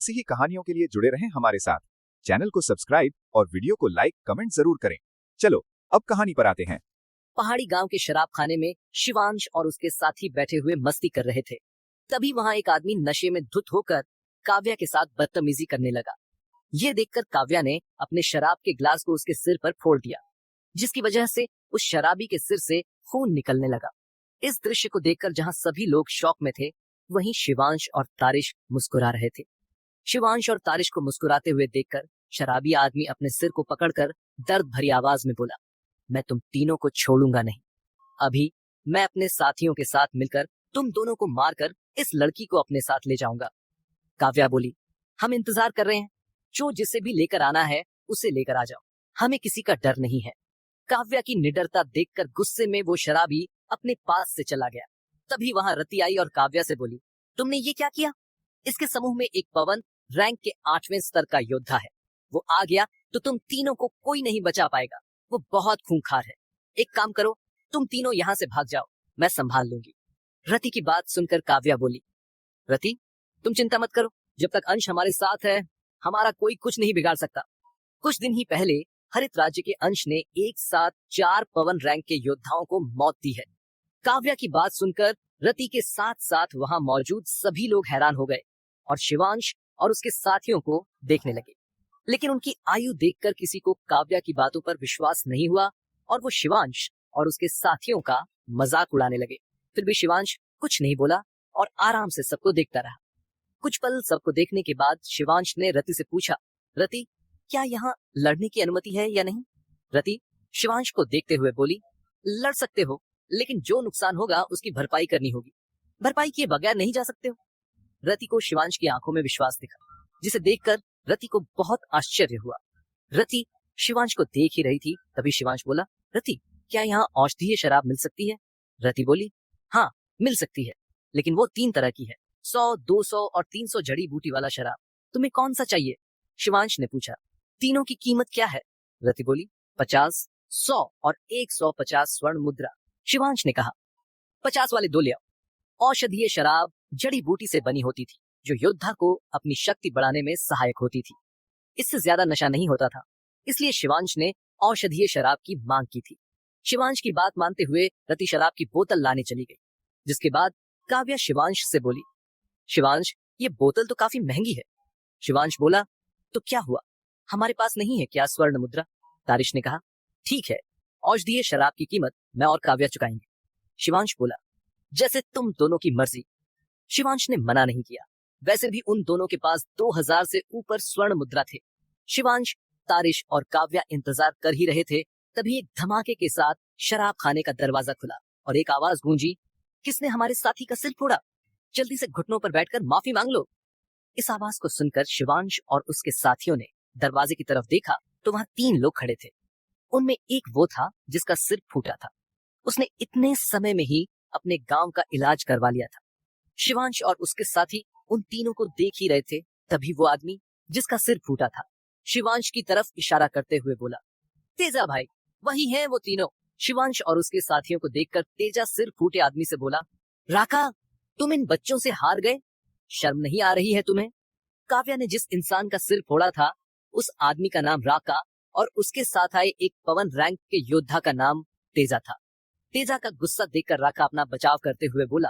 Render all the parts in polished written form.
ऐसी ही कहानियों के लिए जुड़े रहें हमारे साथ। चैनल को सब्सक्राइब और वीडियो को लाइक कमेंट जरूर करें। चलो अब कहानी पर आते हैं। पहाड़ी गांव के शराब खाने में शिवांश और उसके साथी बैठे हुए मस्ती कर रहे थे। तभी वहां एक आदमी नशे में धुत होकर काव्या के साथ बदतमीजी करने लगा। ये देखकर काव्या ने अपने शराब के ग्लास को उसके सिर पर फोड़ दिया, जिसकी वजह से उस शराबी के सिर से खून निकलने लगा। इस दृश्य को देखकर जहां सभी लोग शौक में थे, वहीं शिवांश और तारिश मुस्कुरा रहे थे। शिवांश और तारिश को मुस्कुराते हुए देखकर शराबी आदमी अपने सिर को पकड़कर दर्द भरी आवाज में बोला, मैं तुम तीनों को छोड़ूंगा नहीं। अभी मैं अपने साथियों के साथ मिलकर तुम दोनों को मारकर इस लड़की को अपने साथ ले जाऊंगा। काव्या बोली, हम इंतजार कर रहे हैं, जो जिसे भी लेकर आना है उसे लेकर आ जाओ, हमें किसी का डर नहीं है। काव्या की निडरता देखकर गुस्से में वो शराबी अपने पास से चला गया। तभी वहां रति आई और काव्या से बोली, तुमने ये क्या किया? इसके समूह में एक पवन रैंक के 8वें स्तर का योद्धा है, वो आ गया तो तुम तीनों को कोई नहीं बचा पाएगा। वो बहुत खूंखार है। एक काम करो, तुम तीनों यहाँ से भाग जाओ, मैं संभाल लूंगी। रति की बात सुनकर काव्या बोली, रति तुम चिंता मत करो, जब तक अंश हमारे साथ है हमारा कोई कुछ नहीं बिगाड़ सकता। कुछ दिन ही पहले हरित राज्य के अंश ने एक साथ 4 पवन रैंक के योद्धाओं को मौत दी है। काव्या की बात सुनकर रति के साथ साथ वहां मौजूद सभी लोग हैरान हो गए और शिवांश और उसके साथियों को देखने लगे। लेकिन उनकी आयु देखकर किसी को काव्या की बातों पर विश्वास नहीं हुआ और वो शिवांश और उसके साथियों का मजाक उड़ाने लगे। फिर भी शिवांश कुछ नहीं बोला और आराम से सबको देखता रहा। कुछ पल सबको देखने के बाद शिवांश ने रति से पूछा, रति क्या यहाँ लड़ने की अनुमति है या नहीं? रति शिवांश को देखते हुए बोली, लड़ सकते हो, लेकिन जो नुकसान होगा उसकी भरपाई करनी होगी। भरपाई किए बगैर नहीं जा सकते हो। रति को शिवांश की आंखों में विश्वास दिखा, जिसे देखकर रति को बहुत आश्चर्य हुआ। रति शिवांश को देख ही रही थी, तभी शिवांश बोला, रति क्या यहाँ औषधीय शराब मिल सकती है? रति बोली, हाँ मिल सकती है, लेकिन वो 3 तरह की है, 100, 200 और 300 जड़ी बूटी वाला शराब। तुम्हें कौन सा चाहिए? शिवांश ने पूछा। तीनों की कीमत क्या है? रति बोली, 50, 100 और 150 स्वर्ण मुद्रा। शिवांश ने कहा, 50 वाले 2 ले आओ। औषधीय शराब जड़ी बूटी से बनी होती थी, जो योद्धा को अपनी शक्ति बढ़ाने में सहायक होती थी। इससे ज्यादा नशा नहीं होता था, इसलिए शिवांश ने औषधीय शराब की मांग की थी। शिवांश की बात मानते हुए रति शराब की बोतल लाने चली गई, जिसके बाद काव्या शिवांश से बोली, शिवांश ये बोतल तो काफी महंगी है। शिवांश बोला, तो क्या हुआ, हमारे पास नहीं है क्या स्वर्ण मुद्रा? तारिश ने कहा, ठीक है, औषधीय शराब की कीमत मैं और काव्या चुकाएंगे। शिवांश बोला, जैसे तुम दोनों की मर्जी। शिवांश ने मना नहीं किया। वैसे भी उन दोनों के पास 2000 से ऊपर स्वर्ण मुद्रा थे। शिवांश, तारिश और काव्या इंतजार कर ही रहे थे, तभी एक धमाके के साथ शराब खाने का दरवाजा खुला और एक आवाज गूंजी, किसने हमारे साथी का सिर फोड़ा? जल्दी से घुटनों पर बैठकर माफी मांग लो। इस आवाज को सुनकर शिवांश और उसके साथियों ने दरवाजे की तरफ देखा तो वहां 3 लोग खड़े थे। उनमें एक वो था जिसका सिर फूटा था। उसने इतने समय में ही अपने गांव का इलाज करवा लिया था। शिवांश और उसके साथी उन तीनों को देख ही रहे थे, तभी वो आदमी जिसका सिर फूटा था शिवांश की तरफ इशारा करते हुए बोला, तेजा भाई, वही हैं वो तीनों। शिवांश और उसके साथियों को देखकर तेजा सिर फूटे आदमी से बोला, राका तुम इन बच्चों से हार गए, शर्म नहीं आ रही है तुम्हें? काव्या ने जिस इंसान का सिर फोड़ा था उस आदमी का नाम राका और उसके साथ आए एक पवन रैंक के योद्धा का नाम तेजा था। तेजा का गुस्सा देखकर राका अपना बचाव करते हुए बोला,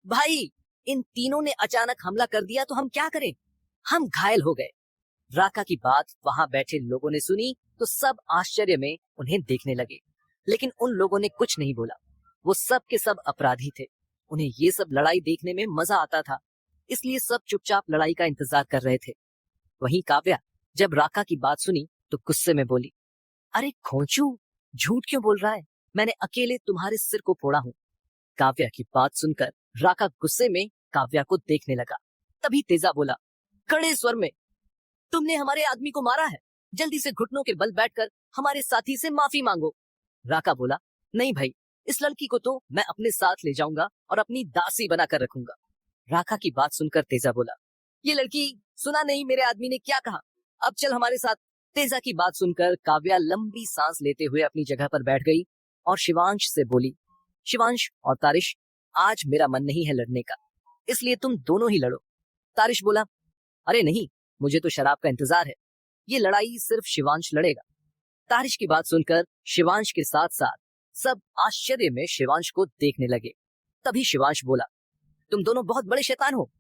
भाई इन तीनों ने अचानक हमला कर दिया तो हम क्या करें, हम घायल हो गए। राका की बात वहां बैठे लोगों ने सुनी तो सब आश्चर्य में उन्हें देखने लगे, लेकिन उन लोगों ने कुछ नहीं बोला। वो सब के सब अपराधी थे, उन्हें ये सब लड़ाई देखने में मजा आता था, इसलिए सब चुपचाप लड़ाई का इंतजार कर रहे थे। वहीं काव्या जब राका की बात सुनी तो गुस्से में बोली, अरे खोंचू, झूठ क्यों बोल रहा है, मैंने अकेले तुम्हारे सिर को फोड़ा हूँ। काव्या की बात सुनकर राका गुस्से में काव्या को देखने लगा। तभी तेजा बोला, कड़े स्वर में, तुमने हमारे आदमी को मारा है, जल्दी से घुटनों के बल बैठकर हमारे साथी से माफी मांगो। राका बोला, नहीं भाई, इस लड़की को तो मैं अपने साथ ले जाऊंगा और अपनी दासी बनाकर रखूंगा। राका की बात सुनकर तेजा बोला, ये लड़की, सुना नहीं मेरे आदमी ने क्या कहा, अब चल हमारे साथ। तेजा की बात सुनकर काव्या लंबी सांस लेते हुए अपनी जगह पर बैठ गई और शिवांश से बोली, शिवांश और तारिश, आज मेरा मन नहीं है लड़ने का, इसलिए तुम दोनों ही लड़ो। तारिश बोला, अरे नहीं, मुझे तो शराब का इंतजार है, ये लड़ाई सिर्फ शिवांश लड़ेगा। तारिश की बात सुनकर शिवांश के साथ साथ सब आश्चर्य में शिवांश को देखने लगे। तभी शिवांश बोला, तुम दोनों बहुत बड़े शैतान हो।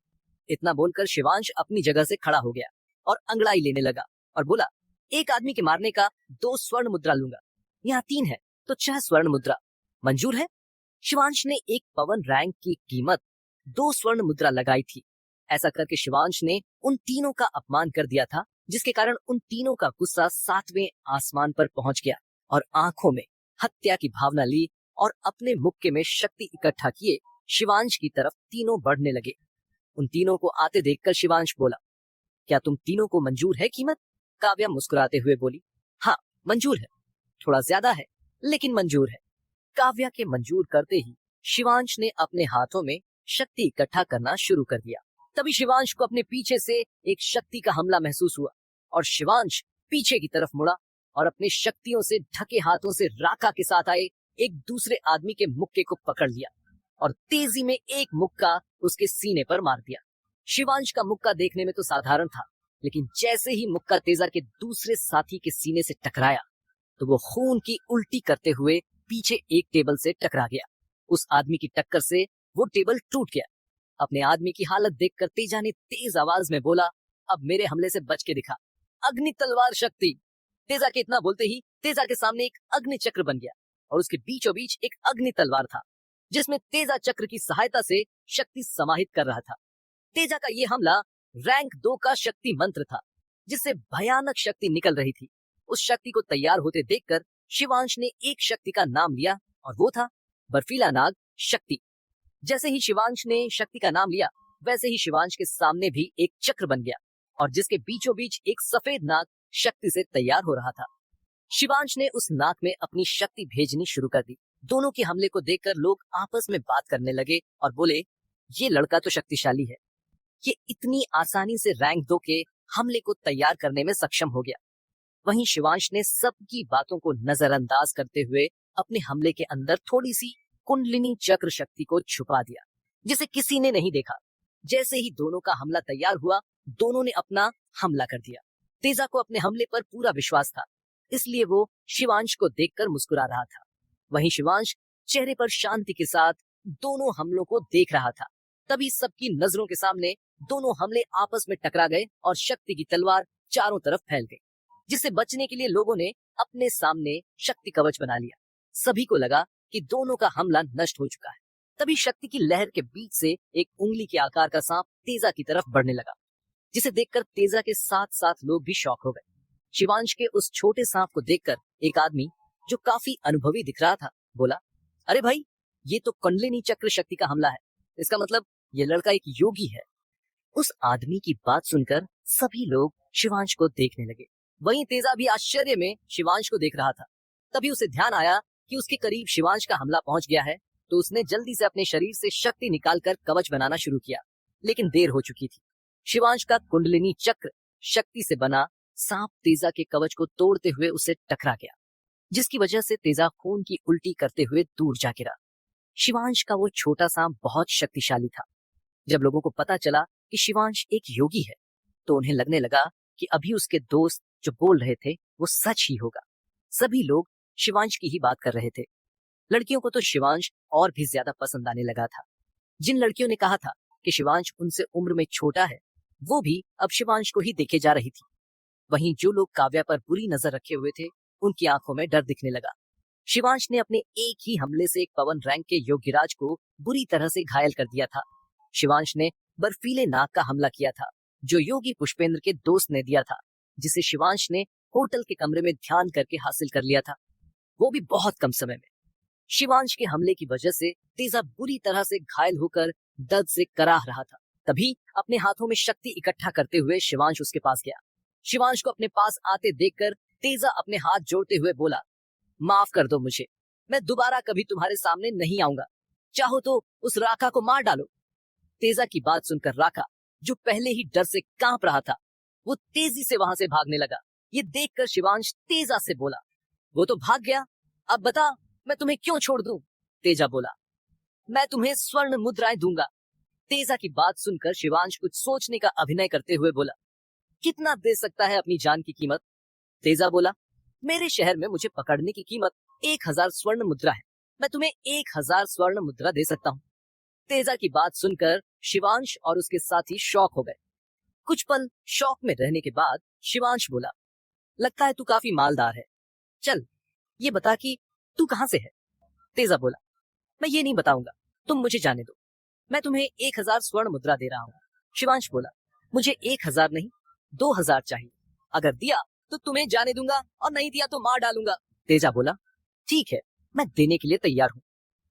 इतना बोलकर शिवांश अपनी जगह से खड़ा हो गया और अंगड़ाई लेने लगा और बोला, एक आदमी के मारने का 2 स्वर्ण मुद्रा लूंगा, यहाँ 3 है तो 6 स्वर्ण मुद्रा मंजूर है। शिवांश ने एक पवन रैंक की कीमत 2 स्वर्ण मुद्रा लगाई थी। ऐसा करके शिवांश ने उन तीनों का अपमान कर दिया था, जिसके कारण उन तीनों का गुस्सा 7वें आसमान पर पहुंच गया और आंखों में हत्या की भावना ली और अपने मुक्के में शक्ति इकट्ठा किए शिवांश की तरफ तीनों बढ़ने लगे। उन तीनों को आते देखकर शिवांश बोला, क्या तुम तीनों को मंजूर है कीमत? काव्या मुस्कुराते हुए बोली, हाँ मंजूर है, थोड़ा ज्यादा है लेकिन मंजूर है। काव्या के मंजूर करते ही शिवांश ने अपने हाथों में शक्ति इकट्ठा करना शुरू कर दिया। तभी शिवांश को अपने पीछे से एक शक्ति का हमला महसूस हुआ और शिवांश पीछे की तरफ मुड़ा और अपने शक्तियों से ढके हाथों से राका के साथ आए एक दूसरे आदमी के मुक्के को पकड़ लिया और तेजी में एक मुक्का उसके सीने पर मार दिया। शिवांश का मुक्का देखने में तो साधारण था, लेकिन जैसे ही मुक्का तेजा के दूसरे साथी के सीने से टकराया तो वो खून की उल्टी करते हुए पीछे एक टेबल से टकरा गया। उस आदमी की टक्कर से वो टेबल टूट गया। अपने आदमी की हालत देखकर तेजा ने तेज आवाज में बोला, अब मेरे हमले से बच के दिखा, अग्नि तलवार शक्ति। तेजा के इतना बोलते ही तेजा के सामने एक अग्नि चक्र बन गया और उसके बीचों बीच एक अग्नि तलवार था, जिसमें तेजा चक्र की सहायता से शक्ति समाहित कर रहा था। तेजा का ये हमला रैंक 2 का शक्ति मंत्र था, जिससे भयानक शक्ति निकल रही थी। उस शक्ति को तैयार होते देखकर शिवांश ने एक शक्ति का नाम लिया और वो था बर्फीला नाग शक्ति। जैसे ही शिवांश ने शक्ति का नाम लिया, वैसे ही शिवांश के सामने भी एक चक्र बन गया और जिसके बीचों बीच एक सफेद नाग शक्ति से तैयार हो रहा था। शिवांश ने उस नाग में अपनी शक्ति भेजनी शुरू कर दी। दोनों के हमले को देखकर लोग आपस में बात करने लगे और बोले, ये लड़का तो शक्तिशाली है, ये इतनी आसानी से रैंक 2 के हमले को तैयार करने में सक्षम हो गया। वहीं शिवांश ने सबकी बातों को नजरअंदाज करते हुए अपने हमले के अंदर थोड़ी सी कुंडलिनी चक्र शक्ति को छुपा दिया, जिसे किसी ने नहीं देखा। जैसे ही दोनों का हमला तैयार हुआ, दोनों ने अपना हमला कर दिया। तेजा को अपने हमले पर पूरा विश्वास था, इसलिए वो शिवांश को देखकर मुस्कुरा रहा था। वहीं शिवांश चेहरे पर शांति के साथ दोनों हमलों को देख रहा था। तभी सबकी नजरों के सामने दोनों हमले आपस में टकरा गए और शक्ति की तलवार चारों तरफ फैल गई, जिससे बचने के लिए लोगों ने अपने सामने शक्ति कवच बना लिया। सभी को लगा कि दोनों का हमला नष्ट हो चुका है। तभी शक्ति की लहर के बीच से एक उंगली के आकार का सांप तेजा की तरफ बढ़ने लगा, जिसे देखकर तेजा के साथ साथ लोग भी शॉक हो गए। शिवांश के उस छोटे सांप को देखकर एक आदमी जो काफी अनुभवी दिख रहा था बोला, अरे भाई, ये तो कुंडलिनी चक्र शक्ति का हमला है, इसका मतलब ये लड़का एक योगी है। उस आदमी की बात सुनकर सभी लोग शिवांश को देखने लगे। वहीं तेजा भी आश्चर्य में शिवांश को देख रहा था। तभी उसे ध्यान आया कि उसके करीब शिवांश का हमला पहुंच गया है, तो उसने जल्दी से अपने शरीर से शक्ति निकालकर कवच बनाना शुरू किया, लेकिन देर हो चुकी थी। शिवांश का कुंडलिनी चक्र शक्ति से बना सांप तेजा के कवच को तोड़ते हुए उसे टकरा गया, जिसकी वजह से तेजा खून की उल्टी करते हुए दूर जा गिरा। शिवांश का वो छोटा सांप बहुत शक्तिशाली था। जब लोगों को पता चला कि शिवांश एक योगी है, तो उन्हें लगने लगा कि अभी उसके दोस्त जो बोल रहे थे वो सच ही होगा। सभी लोग शिवांश की ही बात कर रहे थे। लड़कियों को तो शिवांश और भी ज्यादा पसंद आने लगा था। जिन लड़कियों ने कहा था कि शिवांश उनसे उम्र में छोटा है, वो भी अब शिवांश को ही देखे जा रही थी। वहीं जो लोग काव्या पर बुरी नजर रखे हुए थे, उनकी आंखों में डर दिखने लगा। शिवांश ने अपने एक ही हमले से एक पवन रैंक के योगीराज को बुरी तरह से घायल कर दिया था। शिवांश ने बर्फीले नाग का हमला किया था, जो योगी पुष्पेंद्र के दोस्त ने दिया था, जिसे शिवांश ने होटल के कमरे में ध्यान करके हासिल कर लिया था, वो भी बहुत कम समय में। शिवांश के हमले की वजह से तेजा बुरी तरह से घायल होकर दर्द से कराह रहा था। तभी अपने हाथों में शक्ति इकट्ठा करते हुए शिवांश उसके पास गया। शिवांश को अपने पास आते देखकर तेजा अपने हाथ जोड़ते हुए बोला, माफ कर दो मुझे, मैं दोबारा कभी तुम्हारे सामने नहीं आऊंगा, चाहो तो उस राका को मार डालो। तेजा की बात सुनकर राका, जो पहले ही डर से कांप रहा था, वो तेजी से वहां से भागने लगा। ये देखकर शिवांश तेजा से बोला, वो तो भाग गया, अब बता मैं तुम्हें क्यों छोड़ दूं? तेजा बोला, मैं तुम्हें स्वर्ण मुद्राएं दूंगा। तेजा की बात सुनकर शिवांश कुछ सोचने का अभिनय करते हुए बोला, कितना दे सकता है अपनी जान की कीमत? तेजा बोला, मेरे शहर में मुझे पकड़ने की कीमत 1000 स्वर्ण मुद्रा है। मैं तुम्हें 1000 स्वर्ण मुद्रा दे सकता हूँ। तेजा की बात सुनकर शिवांश और उसके साथी शॉक हो गए। कुछ पल शॉक में रहने के बाद शिवांश बोला, लगता है तू काफी मालदार है। चल ये बता कि तू कहाँ से है? तेजा बोला, मैं ये नहीं बताऊंगा, तुम मुझे जाने दो। मैं तुम्हें 1000 स्वर्ण मुद्रा दे रहा हूँ। शिवांश बोला, मुझे 1000 नहीं 2000 चाहिए। अगर दिया तो तुम्हें जाने दूंगा और नहीं दिया तो मार डालूंगा। तेजा बोला, ठीक है, मैं देने के लिए तैयार हूँ।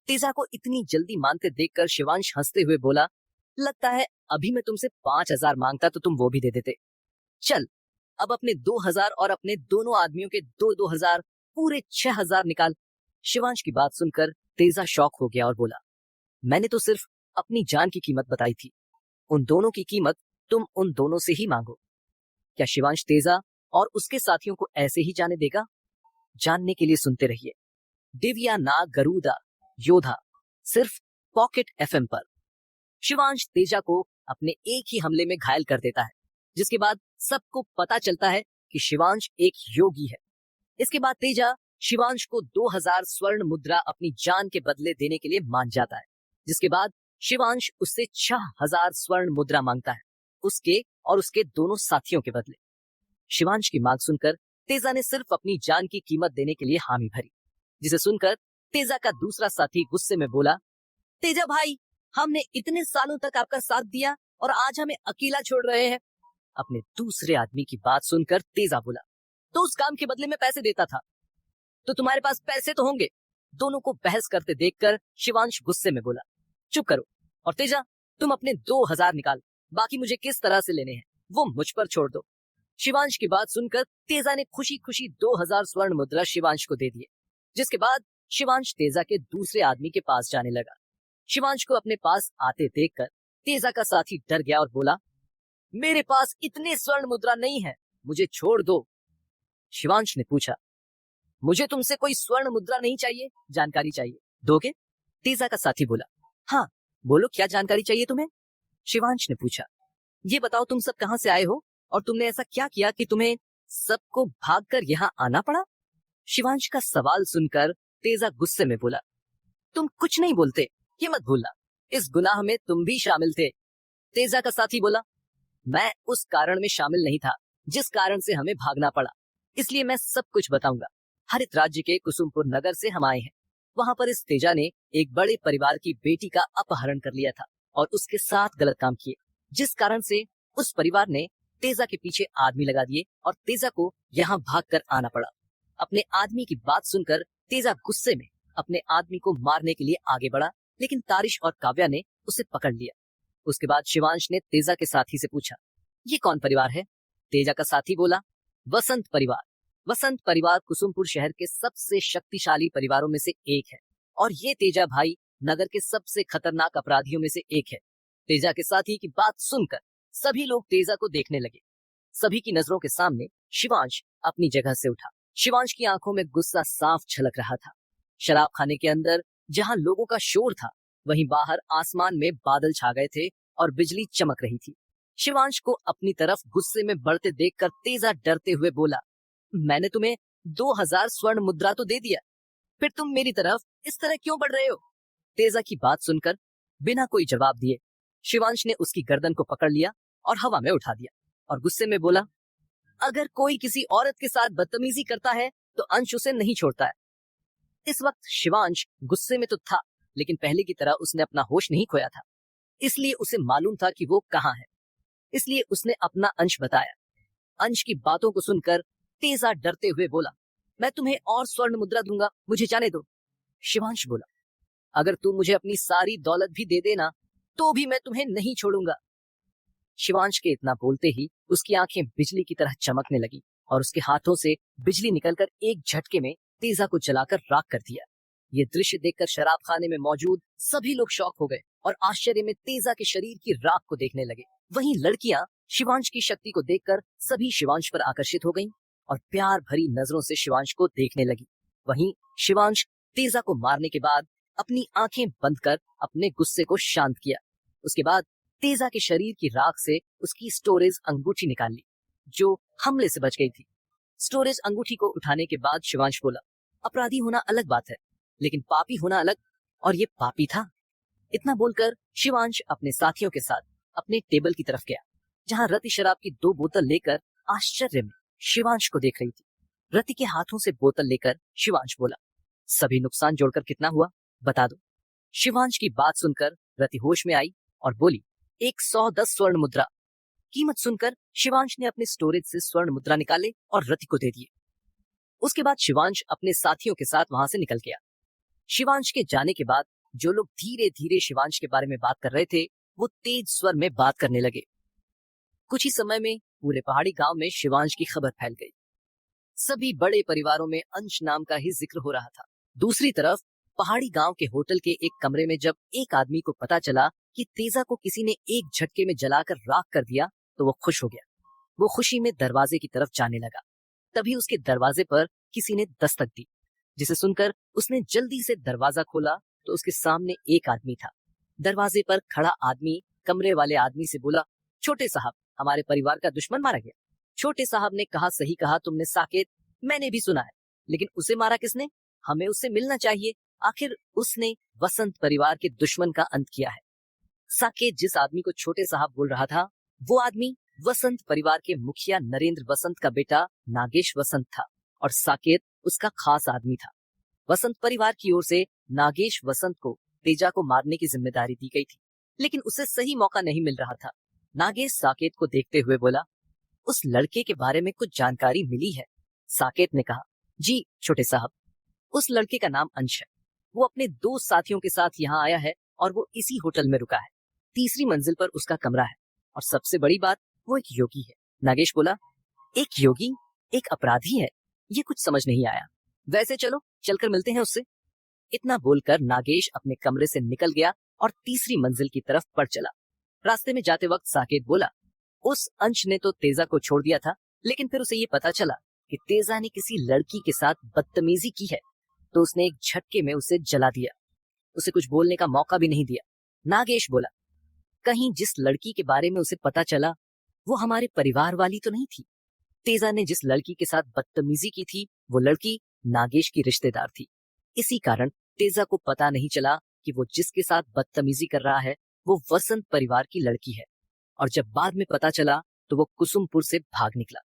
तेजा को इतनी जल्दी मानते देखकर शिवांश हंसते हुए बोला, लगता है अभी मैं तुमसे 5000 मांगता तो तुम वो भी दे देते। चल अब अपने 2000 और अपने दोनों आदमियों के 2000 पूरे 6000 निकाल। शिवांश की बात सुनकर तेजा शॉक हो गया और बोला, मैंने तो सिर्फ अपनी जान की कीमत बताई थी, उन दोनों की कीमत तुम उन दोनों से ही मांगो। क्या शिवांश तेजा और उसके साथियों को ऐसे ही जाने देगा? जानने के लिए सुनते रहिए दिव्या नाग गरुदा योधा, सिर्फ पॉकेट एफएम पर। शिवांश तेजा को अपने एक ही हमले में घायल कर देता है, जिसके बाद सबको पता चलता है कि शिवांश एक योगी है। इसके बाद तेजा शिवांश को 2000 स्वर्ण मुद्रा अपनी जान के बदले देने के लिए मान जाता है, जिसके बाद शिवांश उससे 6000 स्वर्ण मुद्रा मांगता है, उसके और उसके दोनों साथियों के बदले। शिवांश की मांग सुनकर तेजा ने सिर्फ अपनी जान की कीमत देने के लिए हामी भरी, जिसे सुनकर तेजा का दूसरा साथी गुस्से में बोला, तेजा भाई, हमने इतने सालों तक आपका साथ दिया और आज हमें अकेला छोड़ रहे हैं। अपने दूसरे आदमी की बात सुनकर तेजा बोला, तो उस काम के बदले में पैसे देता था, तो तुम्हारे पास पैसे तो होंगे। दोनों को बहस करते देखकर शिवांश गुस्से में बोला, चुप करो और तेजा तुम अपने 2000 निकाल, बाकी मुझे किस तरह से लेने हैं वो मुझ पर छोड़ दो। शिवांश की बात सुनकर तेजा ने खुशी खुशी 2000 स्वर्ण मुद्रा शिवांश को दे दिए, जिसके बाद शिवांश तेजा के दूसरे आदमी के पास जाने लगा। शिवांश को अपने पास आते देखकर तेजा का साथी डर गया और बोला, मेरे पास इतने स्वर्ण मुद्रा नहीं है, मुझे छोड़ दो। शिवांश ने पूछा, मुझे तुमसे कोई स्वर्ण मुद्रा नहीं चाहिए, जानकारी चाहिए, दोगे? तेजा का साथी बोला, हाँ बोलो, क्या जानकारी चाहिए तुम्हें? शिवांश ने पूछा, ये बताओ तुम सब कहाँ से आए हो और तुमने ऐसा क्या किया कि तुम्हें सबको भागकर यहाँ आना पड़ा? शिवांश का सवाल सुनकर तेजा गुस्से में बोला, तुम कुछ नहीं बोलते, ये मत भूलना, इस गुनाह में तुम भी शामिल थे। तेजा का साथी बोला, मैं उस कारण में शामिल नहीं था जिस कारण से हमें भागना पड़ा, इसलिए मैं सब कुछ बताऊंगा। हरित राज्य के कुसुमपुर नगर से हम आए हैं। वहाँ पर इस तेजा ने एक बड़े परिवार की बेटी का अपहरण कर लिया था और उसके साथ गलत काम किए, जिस कारण से उस परिवार ने तेजा के पीछे आदमी लगा दिए और तेजा को यहाँ भागकर आना पड़ा। अपने आदमी की बात सुनकर तेजा गुस्से में अपने आदमी को मारने के लिए आगे बढ़ा, लेकिन तारिश और काव्या ने उसे पकड़ लिया। उसके बाद शिवांश ने तेजा के साथी से पूछा, ये कौन परिवार है? तेजा का साथी बोला, वसंत परिवार। वसंत परिवार कुसुमपुर शहर के सबसे शक्तिशाली परिवारों में से एक है और ये तेजा भाई नगर के सबसे खतरनाक अपराधियों में से एक है। तेजा के साथी की बात सुनकर सभी लोग तेजा को देखने लगे। सभी की नजरों के सामने शिवांश अपनी जगह से उठा। शिवांश की आंखों में गुस्सा साफ झलक रहा था। शराब खाने के अंदर जहां लोगों का शोर था, वहीं बाहर आसमान में बादल छा गए थे और बिजली चमक रही थी। शिवांश को अपनी तरफ गुस्से में बढ़ते देखकर तेजा डरते हुए बोला, मैंने तुम्हें 2000 स्वर्ण मुद्रा तो दे दिया, फिर तुम मेरी तरफ इस तरह क्यों बढ़ रहे हो? तेजा की बात सुनकर बिना कोई जवाब दिए शिवांश ने उसकी गर्दन को पकड़ लिया और हवा में उठा दिया और गुस्से में बोला, अगर कोई किसी औरत के साथ बदतमीजी करता है तो अंश उसे नहीं छोड़ता है। इस वक्त शिवांश गुस्से में तो था, लेकिन पहले की तरह उसने अपना होश नहीं खोया था, इसलिए उसे मालूम था कि वो कहाँ है, इसलिए उसने अपना अंश बताया। अंश की बातों को सुनकर तेजा डरते हुए बोला, मैं तुम्हें और स्वर्ण मुद्रा दूंगा, मुझे जाने दो। शिवांश बोला, अगर तुम मुझे अपनी सारी दौलत भी दे देना तो भी मैं तुम्हें नहीं छोड़ूंगा। शिवांश के इतना बोलते ही उसकी आंखें बिजली की तरह चमकने लगी और उसके हाथों से बिजली निकलकर एक झटके में तेजा को जलाकर राख कर दिया। ये दृश्य देखकर शराब खाने में मौजूद सभी लोग शॉक हो गए और आश्चर्य में तेजा के शरीर की राख को देखने लगे। वहीं लड़कियां शिवांश की शक्ति को देखकर सभी शिवांश पर आकर्षित हो गईं और प्यार भरी नजरों से शिवांश को देखने लगी। वहीं शिवांश तेजा को मारने के बाद अपनी आंखें बंद कर अपने गुस्से को शांत किया। उसके बाद तेजा के शरीर की राख से उसकी स्टोरेज अंगूठी निकाल ली, जो हमले से बच गई थी। स्टोरेज अंगूठी को उठाने के बाद शिवांश बोला, अपराधी होना अलग बात है, लेकिन पापी होना अलग, और ये पापी था। इतना बोलकर शिवांश अपने साथियों के साथ अपने टेबल की तरफ गया, जहां रति शराब की 2 बोतल लेकर आश्चर्य में शिवांश को देख रही थी। रति के हाथों से बोतल लेकर शिवांश बोला, सभी नुकसान जोड़कर कितना हुआ, बता दो। शिवांश की बात सुनकर रति होश में आई और बोली, 110 स्वर्ण मुद्रा। कीमत सुनकर शिवांश ने अपने स्टोरेज से स्वर्ण मुद्रा निकाले और रति को दे दिए। उसके बाद शिवांश अपने साथियों के साथ वहां से निकल गया। शिवांश के जाने के बाद जो लोग धीरे धीरे शिवांश के बारे में बात कर रहे थे, वो तेज स्वर में बात करने लगे। कुछ ही समय में पूरे पहाड़ी गांव में शिवांश की खबर फैल गई। सभी बड़े परिवारों में अंश नाम का ही जिक्र हो रहा था। दूसरी तरफ पहाड़ी गांव के होटल के एक कमरे में जब एक आदमी को पता चला कि तेजा को किसी ने एक झटके में जलाकर राख कर दिया, तो वो खुश हो गया। वो खुशी में दरवाजे की तरफ जाने लगा। तभी उसके दरवाजे पर किसी ने दस्तक दी, जिसे सुनकर उसने जल्दी से दरवाजा खोला तो उसके सामने एक आदमी था। दरवाजे पर खड़ा आदमी कमरे वाले आदमी से बोला, छोटे साहब, हमारे परिवार का दुश्मन मारा गया। छोटे साहब ने कहा, सही कहा तुमने साकेत, मैंने भी सुना है, लेकिन उसे मारा किसने? हमें उससे मिलना चाहिए, आखिर उसने वसंत परिवार के दुश्मन का अंत किया है। साकेत जिस आदमी को छोटे साहब बोल रहा था, वो आदमी वसंत परिवार के मुखिया नरेंद्र वसंत का बेटा नागेश वसंत था, और साकेत उसका खास आदमी था। वसंत परिवार की ओर से नागेश वसंत को तेजा को मारने की जिम्मेदारी दी गई थी, लेकिन उसे सही मौका नहीं मिल रहा था। नागेश साकेत को देखते हुए बोला, उस लड़के के बारे में कुछ जानकारी मिली है? साकेत ने कहा, जी छोटे साहब, उस लड़के का नाम अंश है। वो अपने 2 साथियों के साथ यहाँ आया है और वो इसी होटल में रुका है। 3री मंजिल पर उसका कमरा है, और सबसे बड़ी बात, वो एक योगी है। नागेश बोला, एक योगी, एक अपराधी है? ये कुछ समझ नहीं आया। वैसे चलो चलकर मिलते हैं उससे। इतना बोलकर नागेश अपने कमरे से निकल गया और 3री मंजिल की तरफ बढ़ चला। रास्ते में जाते वक्त साकेत बोला, उस अंश ने तो तेजा को छोड़ दिया था, लेकिन फिर उसे ये पता चला कि तेजा ने किसी लड़की के साथ बदतमीजी की है, तो उसने एक झटके में उसे जला दिया। उसे कुछ बोलने का मौका भी नहीं दिया। नागेश बोला, कहीं जिस लड़की के बारे में उसे पता चला, वो हमारे परिवार वाली तो नहीं थी? तेजा ने जिस लड़की के साथ बदतमीजी की थी, वो लड़की नागेश की रिश्तेदार थी। इसी कारण तेजा को पता नहीं चला कि वो जिसके साथ बदतमीजी कर रहा है, वो वसंत परिवार की लड़की है, और जब बाद में पता चला तो वो कुसुमपुर से भाग निकला।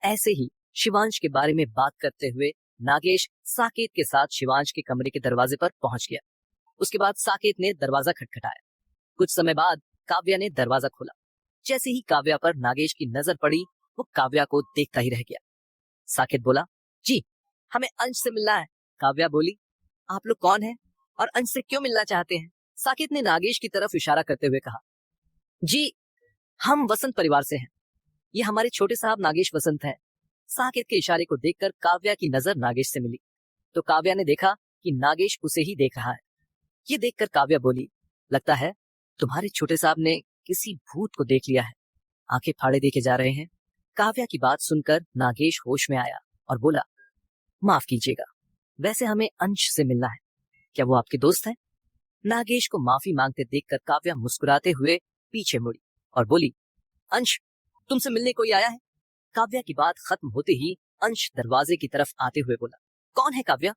ऐसे ही शिवांश के बारे में बात करते हुए नागेश साकेत के साथ शिवांश के कमरे के दरवाजे पर पहुंच गया। उसके बाद साकेत ने दरवाजा खटखटाया। कुछ समय बाद काव्या ने दरवाजा खोला। जैसे ही काव्या पर नागेश की नजर पड़ी, वो काव्या को देखता ही रह गया। साकेत बोला, जी हमें अंश से मिलना है। काव्या बोली, आप लोग कौन हैं और अंश से क्यों मिलना चाहते हैं? साकेत ने नागेश की तरफ इशारा करते हुए कहा, जी हम वसंत परिवार से हैं। ये हमारे छोटे साहब नागेश वसंत हैं। साकेत के इशारे को देखकर काव्या की नजर नागेश से मिली, तो काव्या ने देखा कि नागेश उसे ही देख रहा है। ये देखकर काव्या बोली, लगता है तुम्हारे छोटे साहब ने किसी भूत को देख लिया है, आंखें फाड़े देखे जा रहे हैं। काव्या की बात सुनकर नागेश होश में आया और बोला, माफ कीजिएगा, वैसे हमें अंश से मिलना है। क्या वो आपके दोस्त हैं? नागेश को माफी मांगते देखकर काव्या मुस्कुराते हुए पीछे मुड़ी और बोली, अंश तुमसे मिलने कोई आया है? काव्या की बात खत्म होते ही अंश दरवाजे की तरफ आते हुए बोला, कौन है काव्या?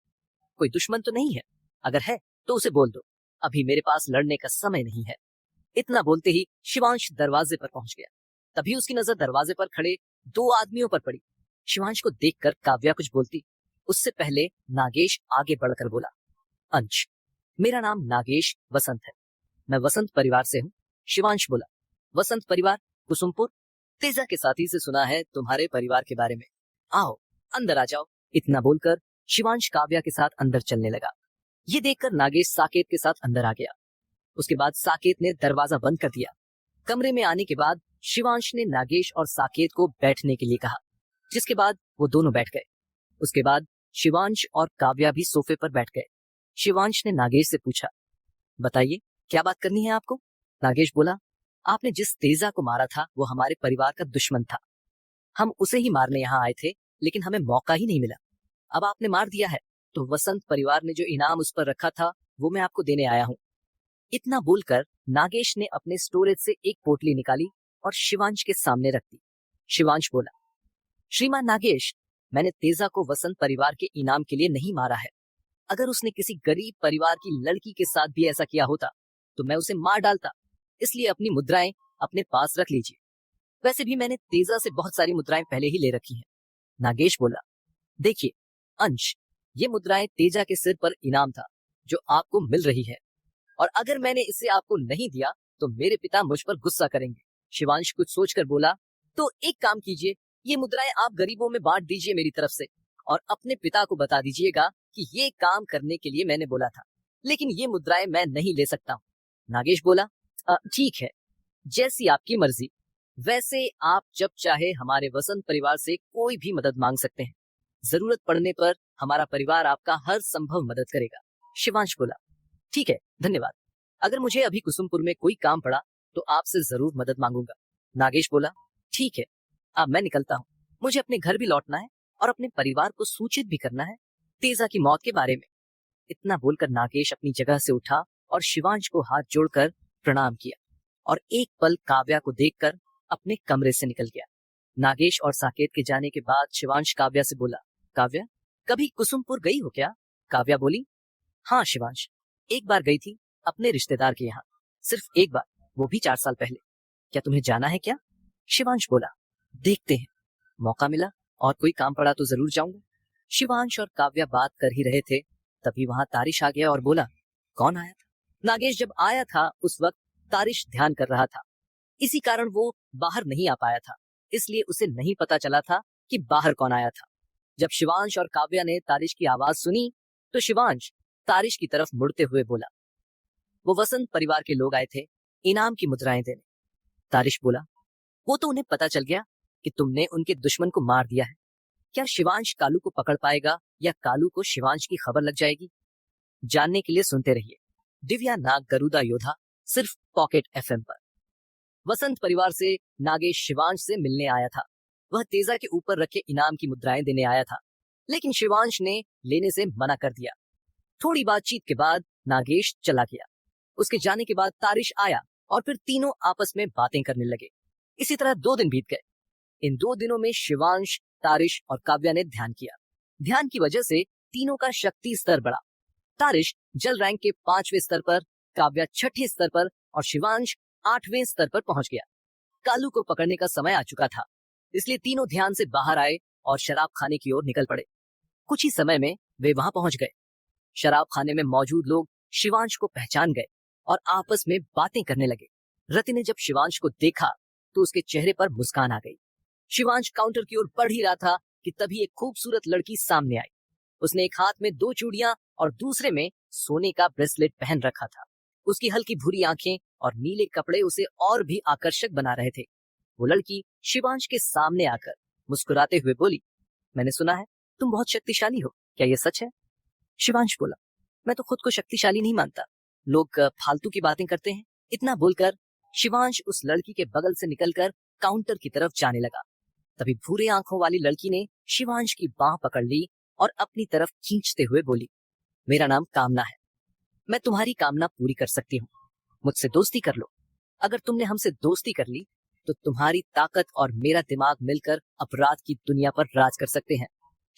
कोई दुश्मन तो नहीं है? अगर है तो उसे बोल दो, अभी मेरे पास लड़ने का समय नहीं है। इतना बोलते ही शिवांश दरवाजे पर पहुंच गया। तभी उसकी नजर दरवाजे पर खड़े 2 आदमियों पर पड़ी। शिवांश को देखकर काव्या कुछ बोलती, उससे पहले नागेश आगे बढ़कर बोला, अंश मेरा नाम नागेश वसंत है, मैं वसंत परिवार से हूँ। शिवांश बोला, वसंत परिवार, कुसुमपुर? तेजा के साथी से सुना है तुम्हारे परिवार के बारे में, आओ अंदर आ जाओ। इतना बोलकर शिवांश काव्या के साथ अंदर चलने लगा। ये देखकर नागेश साकेत के साथ अंदर आ गया। उसके बाद साकेत ने दरवाजा बंद कर दिया। कमरे में आने के बाद शिवांश ने नागेश और साकेत को बैठने के लिए कहा, जिसके बाद वो दोनों बैठ गए। उसके बाद शिवांश और काव्या भी सोफे पर बैठ गए। शिवांश ने नागेश से पूछा, बताइए क्या बात करनी है आपको? नागेश बोला, आपने जिस तेजा को मारा था वो हमारे परिवार का दुश्मन था। हम उसे ही मारने यहाँ आए थे, लेकिन हमें मौका ही नहीं मिला। अब आपने मार दिया है, तो वसंत परिवार ने जो इनाम उस पर रखा था वो मैं आपको देने आया हूँ। इतना बोलकर नागेश ने अपने स्टोरेज से एक पोटली निकाली और शिवांश के सामने रख दी। शिवांश बोला, श्रीमान नागेश, मैंने तेजा को वसंत परिवार के इनाम के लिए नहीं मारा है। अगर उसने किसी गरीब परिवार की लड़की के साथ भी ऐसा किया होता तो मैं उसे मार डालता। इसलिए अपनी मुद्राएं अपने पास रख लीजिए। वैसे भी मैंने तेजा से बहुत सारी मुद्राएं पहले ही ले रखी हैं। नागेश बोला, देखिए अंश, ये मुद्राएं तेजा के सिर पर इनाम था जो आपको मिल रही है, और अगर मैंने इसे आपको नहीं दिया तो मेरे पिता मुझ पर गुस्सा करेंगे। शिवांश कुछ सोचकर बोला, तो एक काम कीजिए, ये मुद्राएं आप गरीबों में बांट दीजिए मेरी तरफ से, और अपने पिता को बता दीजिएगा कि ये काम करने के लिए मैंने बोला था, लेकिन ये मुद्राएं मैं नहीं ले सकता हूँ। नागेश बोला, ठीक है, जैसी आपकी मर्जी। वैसे आप जब चाहे हमारे वसंत परिवार से कोई भी मदद मांग सकते हैं। जरूरत पड़ने पर हमारा परिवार आपका हर संभव मदद करेगा। शिवांश बोला, ठीक है, धन्यवाद। अगर मुझे अभी कुसुमपुर में कोई काम पड़ा तो आपसे जरूर मदद मांगूंगा। नागेश बोला, ठीक है, अब मैं निकलता हूँ। मुझे अपने घर भी लौटना है और अपने परिवार को सूचित भी करना है तेजा की मौत के बारे में। इतना बोलकर नागेश अपनी जगह से उठा और शिवांश को हाथ जोड़कर प्रणाम किया और एक पल काव्या को देखकर अपने कमरे से निकल गया। नागेश और साकेत के जाने के बाद शिवांश काव्या से बोला, काव्या, कभी कुसुमपुर गई हो क्या? काव्या बोली, हाँ शिवांश, एक बार गई थी अपने रिश्तेदार के यहाँ, सिर्फ एक बार, वो भी 4 साल पहले। क्या तुम्हें जाना है क्या? शिवांश बोला, देखते हैं, मौका मिला और कोई काम पड़ा तो जरूर जाऊंगा। शिवांश और काव्या बात कर ही रहे थे, तभी वहां तारिश आ गया और बोला, कौन आया था? नागेश जब आया था उस वक्त तारिश ध्यान कर रहा था, इसी कारण वो बाहर नहीं आ पाया था, इसलिए उसे नहीं पता चला था कि बाहर कौन आया था। जब शिवांश और काव्या ने तारिश की आवाज सुनी तो शिवांश तारिश की तरफ मुड़ते हुए बोला, वो वसंत परिवार के लोग आए थे इनाम की मुद्राएं देने। तारिश बोला, वो तो उन्हें पता चल गया कि तुमने उनके दुश्मन को मार दिया है। क्या शिवांश कालू को पकड़ पाएगा या कालू को शिवांश की खबर लग जाएगी? जानने के लिए सुनते रहिए दिव्या नाग गरुदा योद्धा, सिर्फ पॉकेट एफएम पर। वसंत परिवार से नागेश शिवांश से मिलने आया था। वह तेजा के ऊपर रखे इनाम की मुद्राएं देने आया था, लेकिन शिवांश ने लेने से मना कर दिया। थोड़ी बातचीत के बाद नागेश चला गया। उसके जाने के बाद तारिश आया और फिर तीनों आपस में बातें करने लगे। इसी तरह 2 दिन बीत गए। इन 2 दिनों में शिवांश, तारिश और काव्या ने ध्यान किया। ध्यान की वजह से तीनों का शक्ति स्तर बढ़ा। तारिश जल रैंक के 5वें स्तर पर, काव्या 6ठे स्तर पर और शिवांश 8वें स्तर पर पहुंच गया। कालू को पकड़ने का समय आ चुका था, इसलिए तीनों ध्यान से बाहर आए और शराब खाने की ओर निकल पड़े। कुछ ही समय में वे वहां पहुंच गए। शराब खाने में मौजूद लोग शिवांश को पहचान गए और आपस में बातें करने लगे। रति ने जब शिवांश को देखा तो उसके चेहरे पर मुस्कान आ गई। शिवांश काउंटर की ओर बढ़ ही रहा था कि तभी एक खूबसूरत लड़की सामने आई। उसने एक हाथ में 2 चूड़ियां और दूसरे में सोने का ब्रेसलेट पहन रखा था। उसकी हल्की भूरी आंखें और नीले कपड़े उसे और भी आकर्षक बना रहे थे। वो लड़की शिवांश के सामने आकर मुस्कुराते हुए बोली, मैंने सुना है तुम बहुत शक्तिशाली हो, क्या ये सच है? शिवांश बोला, मैं तो खुद को शक्तिशाली नहीं मानता, लोग फालतू की बातें करते हैं। इतना बोलकर शिवांश उस लड़की के बगल से निकलकर काउंटर की तरफ जाने लगा। तभी भूरे आंखों वाली लड़की ने शिवांश की बाह पकड़ ली और अपनी तरफ खींचते हुए बोली, मेरा नाम कामना है, मैं तुम्हारी कामना पूरी कर सकती हूँ, मुझसे दोस्ती कर लो। अगर तुमने हमसे दोस्ती कर ली तो तुम्हारी ताकत और मेरा दिमाग मिलकर अपराध की दुनिया पर राज कर सकते हैं।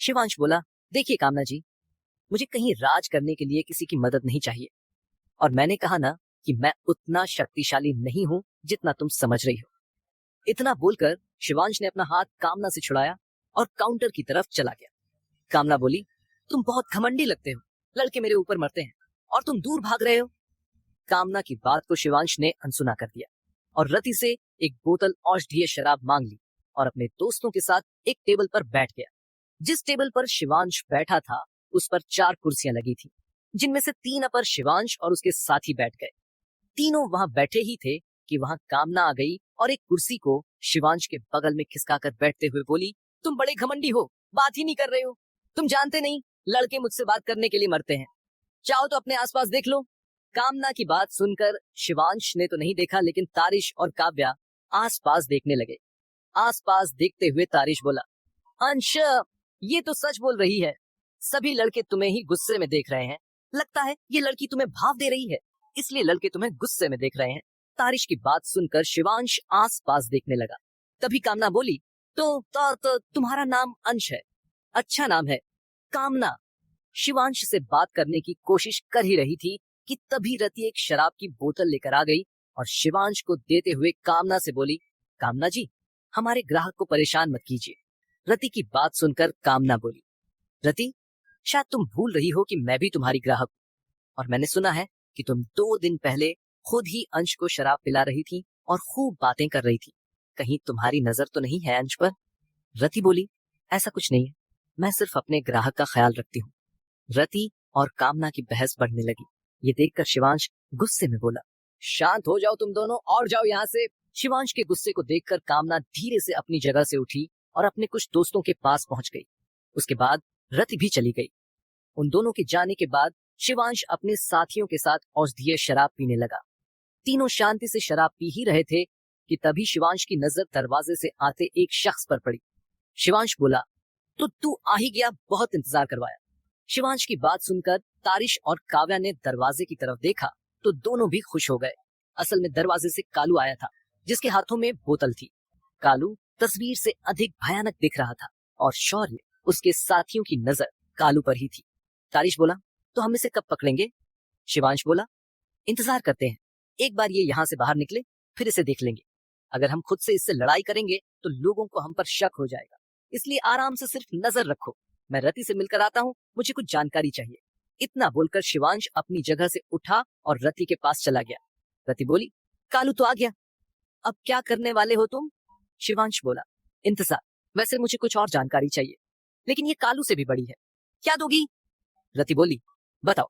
शिवांश बोला, देखिए कामना जी, मुझे कहीं राज करने के लिए किसी की मदद नहीं चाहिए, और मैंने कहा ना कि मैं उतना शक्तिशाली नहीं हूँ जितना तुम समझ रही हो। इतना बोलकर शिवांश ने अपना हाथ कामना से छुड़ाया और काउंटर की तरफ चला गया। कामना बोली, तुम बहुत घमंडी लगते हो, लड़के मेरे ऊपर मरते हैं और तुम दूर भाग रहे हो। कामना की बात को शिवांश ने अनसुना कर दिया और रति से एक बोतल औषधीय शराब मांग ली और अपने दोस्तों के साथ एक टेबल पर बैठ गया। जिस टेबल पर शिवांश बैठा था उस पर 4 कुर्सियां लगी थी, जिनमें से 3 पर शिवांश और उसके साथी बैठ गए। तीनों वहां बैठे ही थे कि वहां कामना आ गई और एक कुर्सी को शिवांश के बगल में खिसकाकर बैठते हुए बोली, तुम बड़े घमंडी हो, बात ही नहीं कर रहे हो, तुम जानते नहीं लड़के मुझसे बात करने के लिए मरते हैं, चाहो तो अपने आसपास देख लो। कामना की बात सुनकर शिवांश ने तो नहीं देखा, लेकिन तारिश और काव्या आसपास देखने लगे। आसपास देखते हुए तारिश बोला, अंश, ये तो सच बोल रही है, सभी लड़के तुम्हें ही गुस्से में देख रहे हैं, लगता है ये लड़की तुम्हें भाव दे रही है। इसलिए लड़के तुम्हें गुस्से में देख रहे हैं। तारिश की बात सुनकर शिवांश आस पास देखने लगा। तभी कामना बोली, तो तुम्हारा नाम अंश है, अच्छा नाम है, कामना। शिवांश से बात करने की कोशिश कर ही रही थी कि तभी रति एक शराब की बोतल लेकर आ गई और शिवांश को देते हुए कामना से बोली, कामना जी, हमारे ग्राहक को परेशान मत कीजिए। रति की बात सुनकर कामना बोली, रति, शायद तुम भूल रही हो कि मैं भी तुम्हारी ग्राहक हूँ और मैंने सुना है कि तुम 2 दिन पहले खुद ही अंश को शराब पिला रही थी और खूब बातें कर रही थी। कहीं तुम्हारी नजर तो नहीं है अंश पर? रति बोली, ऐसा कुछ नहीं है, मैं सिर्फ अपने ग्राहक का ख्याल रखती हूँ। रति और कामना की बहस बढ़ने लगी। ये देखकर शिवांश गुस्से में बोला, शांत हो जाओ तुम दोनों और जाओ यहाँ से। शिवांश के गुस्से को देखकर कामना धीरे से अपनी जगह से उठी और अपने कुछ दोस्तों के पास पहुंच गई। उसके बाद रति भी चली गई। उन दोनों के जाने के बाद शिवांश अपने साथियों के साथ औषधीय शराब पीने लगा। तीनों शांति से शराब पी ही रहे थे कि तभी शिवांश की नजर दरवाजे से आते एक शख्स पर पड़ी। शिवांश बोला, तो तू आ ही गया, बहुत इंतजार करवाया। शिवांश की बात सुनकर तारिश और काव्या ने दरवाजे की तरफ देखा तो दोनों भी खुश हो गए। असल में दरवाजे से कालू आया था, जिसके हाथों में बोतल थी। कालू तस्वीर से अधिक भयानक दिख रहा था और शौर्य उसके साथियों की नजर कालू पर ही थी। तारिश बोला, तो हम इसे कब पकड़ेंगे? शिवांश बोला, इंतजार करते हैं, एक बार ये यहाँ से बाहर निकले फिर इसे देख लेंगे। अगर हम खुद से इससे लड़ाई करेंगे तो लोगों को हम पर शक हो जाएगा, इसलिए आराम से सिर्फ नजर रखो। मैं रति से मिलकर आता हूँ, मुझे कुछ जानकारी चाहिए। इतना बोलकर शिवांश अपनी जगह से उठा और रति के पास चला गया। रति बोली, कालू तो आ गया, अब क्या करने वाले हो तुम? शिवांश बोला, इंतजार, वैसे मुझे कुछ और जानकारी चाहिए, लेकिन ये कालू से भी बड़ी है। क्या दोगी? रति बोली, बताओ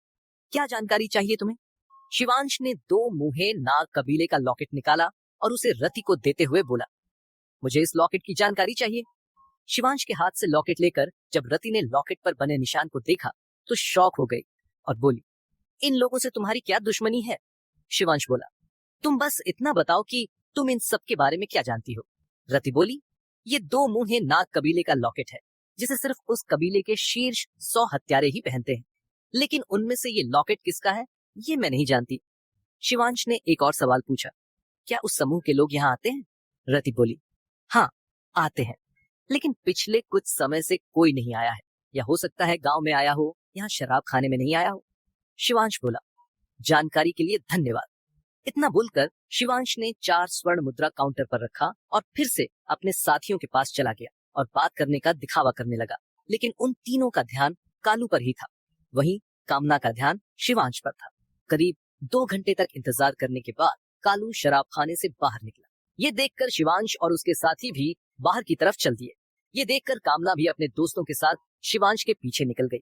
क्या जानकारी चाहिए तुम्हें? शिवांश ने 2 मुंहे नाग कबीले का लॉकेट निकाला और उसे रति को देते हुए बोला, मुझे इस लॉकेट की जानकारी चाहिए। शिवांश के हाथ से लॉकेट लेकर जब रति ने लॉकेट पर बने निशान को देखा तो शॉक हो गई और बोली, इन लोगों से तुम्हारी क्या दुश्मनी है? शिवांश बोला, तुम बस इतना बताओ कि तुम इन सब के बारे में क्या जानती हो। रति बोली, ये 2 मुंहे नाग कबीले का लॉकेट है, जिसे सिर्फ उस कबीले के शीर्ष 100 हत्यारे ही पहनते हैं, लेकिन उनमें से ये लॉकेट किसका है ये मैं नहीं जानती। शिवांश ने एक और सवाल पूछा, क्या उस समूह के लोग यहाँ आते हैं? रति बोली, हाँ आते हैं, लेकिन पिछले कुछ समय से कोई नहीं आया है, या हो सकता है गांव में आया हो, यहाँ शराब खाने में नहीं आया हो। शिवांश बोला, जानकारी के लिए धन्यवाद। इतना बोलकर शिवांश ने 4 स्वर्ण मुद्रा काउंटर पर रखा और फिर से अपने साथियों के पास चला गया और बात करने का दिखावा करने लगा, लेकिन उन तीनों का ध्यान कालू पर ही था। वहीं कामना का ध्यान शिवांश पर था। करीब 2 घंटे तक इंतजार करने के बाद कालू शराब खाने से बाहर निकला। ये देखकर शिवांश और उसके साथी भी बाहर की तरफ चल दिए। ये देखकर कामना भी अपने दोस्तों के साथ शिवांश के पीछे निकल गई।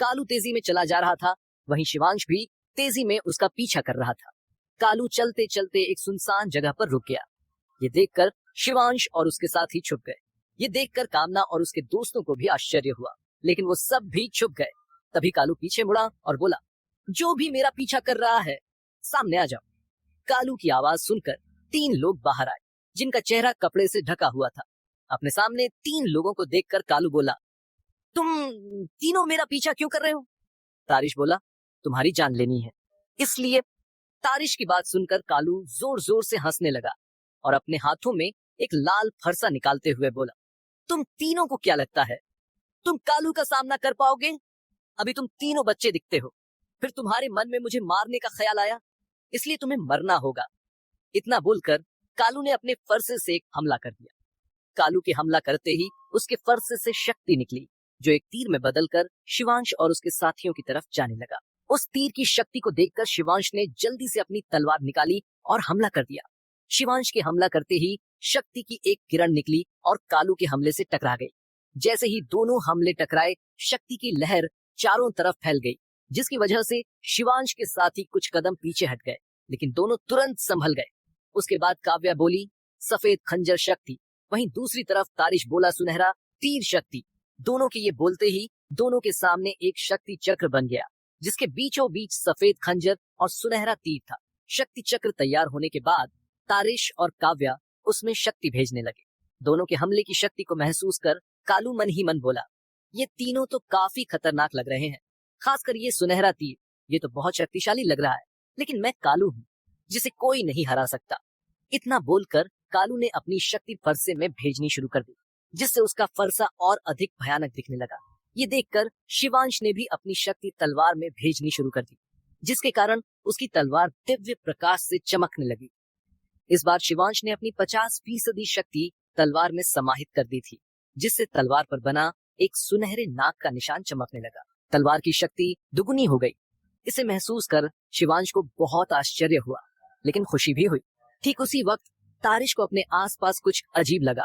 कालू तेजी में चला जा रहा था, वहीं शिवांश भी तेजी में उसका पीछा कर रहा था। कालू चलते चलते एक सुनसान जगह पर रुक गया। ये देखकर शिवांश और उसके साथी छुप गए। ये देखकर कामना और उसके दोस्तों को भी आश्चर्य हुआ, लेकिन वो सब भी छुप गए। तभी कालू पीछे मुड़ा और बोला, जो भी मेरा पीछा कर रहा है सामने आ जाओ। कालू की आवाज सुनकर 3 लोग बाहर आए, जिनका चेहरा कपड़े से ढका हुआ था। अपने सामने 3 लोगों को देखकर कालू बोला, तुम तीनों मेरा पीछा क्यों कर रहे हो? तारिश बोला, तुम्हारी जान लेनी है, इसलिए। तारिश की बात सुनकर कालू जोर जोर से हंसने लगा और अपने हाथों में एक लाल फरसा निकालते हुए बोला, तुम तीनों को क्या लगता है तुम कालू का सामना कर पाओगे? अभी तुम तीनों बच्चे दिखते हो, फिर तुम्हारे मन में मुझे मारने का ख्याल आया, इसलिए तुम्हें मरना होगा। इतना बोलकर कालू ने अपने फरसे से एक हमला कर दिया। कालू के हमला करते ही उसके फरसे से शक्ति निकली, जो एक तीर में बदलकर शिवांश और उसके साथियों की तरफ जाने लगा। उस तीर की शक्ति को देखकर शिवांश ने जल्दी से अपनी तलवार निकाली और हमला कर दिया। शिवांश के हमला करते ही शक्ति की एक किरण निकली और कालू के हमले से टकरा गई। जैसे ही दोनों हमले टकराए, शक्ति की लहर चारों तरफ फैल गई, जिसकी वजह से शिवांश के साथी कुछ कदम पीछे हट गए, लेकिन दोनों तुरंत संभल गए। उसके बाद काव्या बोली, सफेद खंजर शक्ति, वहीं दूसरी तरफ तारिश बोला, सुनहरा तीर शक्ति। दोनों के ये बोलते ही दोनों के सामने एक शक्ति चक्र बन गया, जिसके बीचों बीच सफेद खंजर और सुनहरा तीर था। शक्ति चक्र तैयार होने के बाद तारिश और काव्या उसमें शक्ति भेजने लगे। दोनों के हमले की शक्ति को महसूस कर कालू मन ही मन बोला, ये तीनों तो काफी खतरनाक लग रहे हैं, खासकर ये सुनहरा तीर, ये तो बहुत शक्तिशाली लग रहा है, लेकिन मैं कालू हूँ जिसे कोई नहीं हरा सकता। इतना बोलकर कालू ने अपनी शक्ति फरसे में भेजनी शुरू कर दी, जिससे उसका फरसा और अधिक भयानक दिखने लगा। ये देखकर शिवांश ने भी अपनी शक्ति तलवार में भेजनी शुरू कर दी, जिसके कारण उसकी तलवार दिव्य प्रकाश से चमकने लगी। इस बार शिवांश ने अपनी 50% शक्ति तलवार में समाहित कर दी थी, जिससे तलवार पर बना एक सुनहरे नाग का निशान चमकने लगा। तलवार की शक्ति दुगुनी हो गई। इसे महसूस कर शिवांश को बहुत आश्चर्य हुआ, लेकिन खुशी भी हुई। ठीक उसी वक्त तारिश को अपने आसपास कुछ अजीब लगा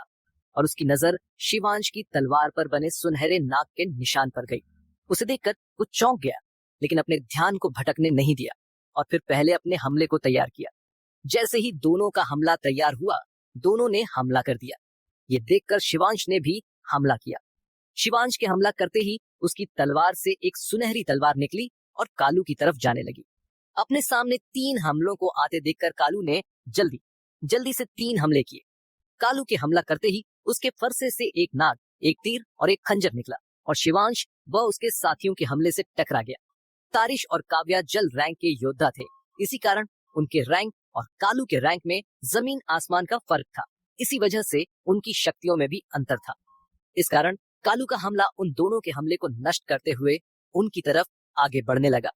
और उसकी नजर शिवांश की तलवार पर बने सुनहरे नाग के निशान पर गई। उसे देखकर वो चौंक गया, लेकिन अपने ध्यान को भटकने नहीं दिया और फिर पहले अपने हमले को तैयार किया। जैसे ही दोनों का हमला तैयार हुआ, दोनों ने हमला कर दिया। ये देखकर शिवांश ने भी हमला किया। शिवांश के हमला करते ही उसकी तलवार से एक सुनहरी तलवार निकली और कालू की तरफ जाने लगी। अपने सामने 3 हमलों को आते देखकर कालू ने जल्दी से 3 हमले किए। कालू के हमला करते ही उसके फरसे से एक नाग, एक तीर और एक खंजर निकला और शिवांश व उसके साथियों के हमले से टकरा गया। तारिश और काव्या जल रैंक के योद्धा थे, इसी कारण उनके रैंक और कालू के रैंक में जमीन आसमान का फर्क था। इसी वजह से उनकी शक्तियों में भी अंतर था। इस कारण कालू का हमला उन दोनों के हमले को नष्ट करते हुए उनकी तरफ आगे बढ़ने लगा।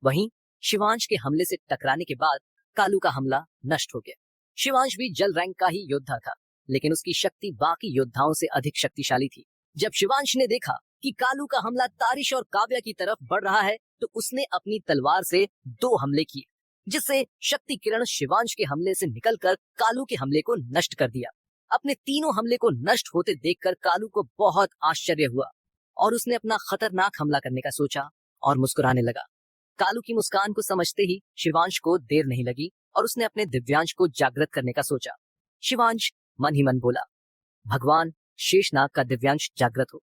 वहीं शिवांश के हमले से टकराने के बाद कालू का हमला नष्ट हो गया। शिवांश भी जल रैंक का ही योद्धा था, लेकिन उसकी शक्ति बाकी योद्धाओं से अधिक शक्तिशाली थी। जब शिवांश ने देखा कि कालू का हमला तारिश और काव्या की तरफ बढ़ रहा है, तो उसने अपनी तलवार से 2 हमले किए, जिससे शक्ति किरण शिवांश के हमले से निकलकर कालू के हमले को नष्ट कर दिया। अपने तीनों हमले को नष्ट होते देखकर कालू को बहुत आश्चर्य हुआ और उसने अपना खतरनाक हमला करने का सोचा और मुस्कुराने लगा। कालू की मुस्कान को समझते ही शिवांश को देर नहीं लगी और उसने अपने दिव्यांश को जागृत करने का सोचा। शिवांश मन ही मन बोला, भगवान शेषनाग का दिव्यांश जागृत हो।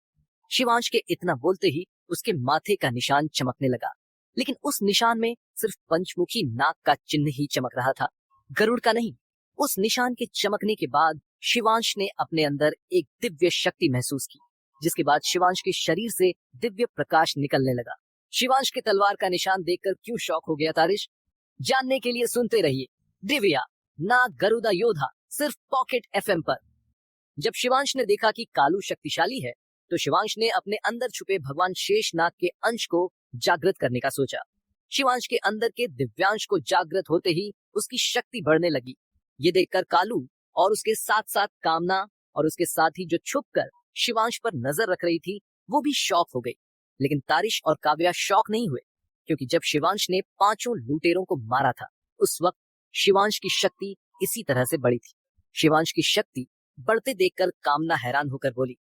शिवांश के इतना बोलते ही उसके माथे का निशान चमकने लगा, लेकिन उस निशान में सिर्फ पंचमुखी नाग का चिन्ह ही चमक रहा था, गरुड़ का नहीं। उस निशान के चमकने के बाद शिवांश ने अपने अंदर एक दिव्य शक्ति महसूस की, जिसके बाद शिवांश के शरीर से दिव्य प्रकाश निकलने लगा। शिवांश के तलवार का निशान देखकर क्यों शॉक हो गया तारिश? जानने के लिए सुनते रहिए दिव्या नाग गरुड़ा योद्धा, सिर्फ पॉकेट एफएम पर। जब शिवांश ने देखा कि कालू शक्तिशाली है, तो शिवांश ने अपने अंदर छुपे भगवान शेषनाग के अंश को जागृत करने का सोचा। शिवांश के अंदर के दिव्यांश को जागृत होते ही उसकी शक्ति बढ़ने लगी। ये देखकर कालू और उसके साथ साथ कामना और उसके साथ ही जो छुपकर शिवांश पर नजर रख रही थी, वो भी शॉक हो गई। लेकिन तारिश और काव्या शॉक नहीं हुए, क्योंकि जब शिवांश ने 5 लुटेरों को मारा था, उस वक्त शिवांश की शक्ति इसी तरह से बढ़ी थी। शिवांश की शक्ति बढ़ते देखकर कामना हैरान होकर बोली,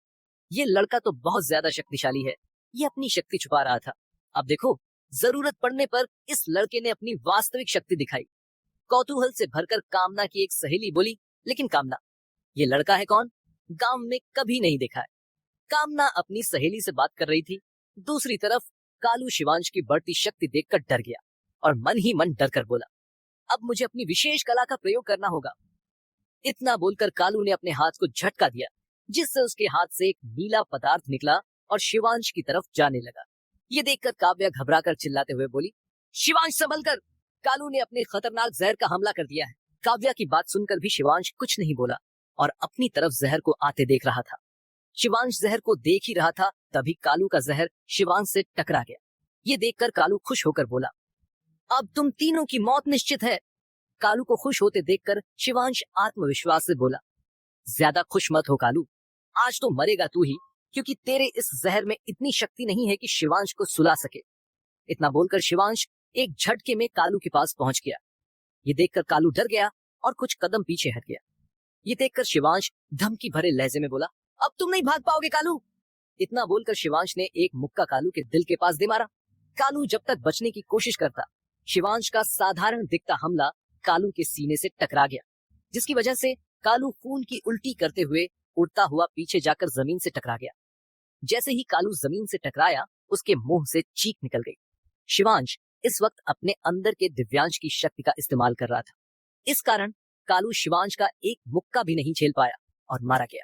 ये लड़का तो बहुत ज्यादा शक्तिशाली है, ये अपनी शक्ति छुपा रहा था। अब देखो, जरूरत पड़ने पर इस लड़के ने अपनी वास्तविक शक्ति दिखाई। कौतूहल से भरकर कामना की एक सहेली बोली, लेकिन कामना, ये लड़का है कौन? गांव में कभी नहीं देखा है। कामना अपनी सहेली से बात कर रही थी। दूसरी तरफ कालू शिवांश की बढ़ती शक्ति देखकर डर गया और मन ही मन डर कर बोला, अब मुझे अपनी विशेष कला का प्रयोग करना होगा। इतना बोलकर कालू ने अपने हाथ को झटका दिया, जिससे उसके हाथ से एक नीला पदार्थ निकला और शिवांश की तरफ जाने लगा। ये देखकर काव्या घबराकर चिल्लाते हुए बोली, शिवांश संभल कर, कालू ने अपने खतरनाक जहर का हमला कर दिया है। काव्या की बात सुनकर भी शिवांश कुछ नहीं बोला और अपनी तरफ जहर को आते देख रहा था। शिवांश जहर को देख ही रहा था, तभी कालू का जहर शिवांश से टकरा गया। ये देखकर कालू खुश होकर बोला, अब तुम तीनों की मौत निश्चित है। कालू को खुश होते देखकर शिवांश आत्मविश्वास से बोला, ज्यादा खुश मत हो कालू, आज तो मरेगा तू ही, क्योंकि तेरे इस जहर में इतनी शक्ति नहीं है कि शिवांश को सुला सके। इतना बोलकर शिवांश एक झटके में कालू के पास पहुंच गया। ये देखकर कालू डर गया और कुछ कदम पीछे हट गया। ये देखकर शिवांश धमकी भरे लहजे में बोला, अब तुम नहीं भाग पाओगे कालू। इतना बोलकर शिवांश ने एक मुक्का कालू के दिल के पास दे मारा। कालू जब तक बचने की कोशिश करता, शिवांश का साधारण दिखता हमला कालू के सीने से टकरा गया, जिसकी वजह से कालू खून की उल्टी करते हुए उड़ता हुआ पीछे जाकर जमीन से टकरा गया। जैसे ही कालू जमीन से टकराया, उसके मुंह से चीख निकल गई। शिवांश इस वक्त अपने अंदर के दिव्यांश की शक्ति का इस्तेमाल कर रहा था। इस कारण कालू शिवांश का एक मुक्का भी नहीं झेल पाया और मारा गया।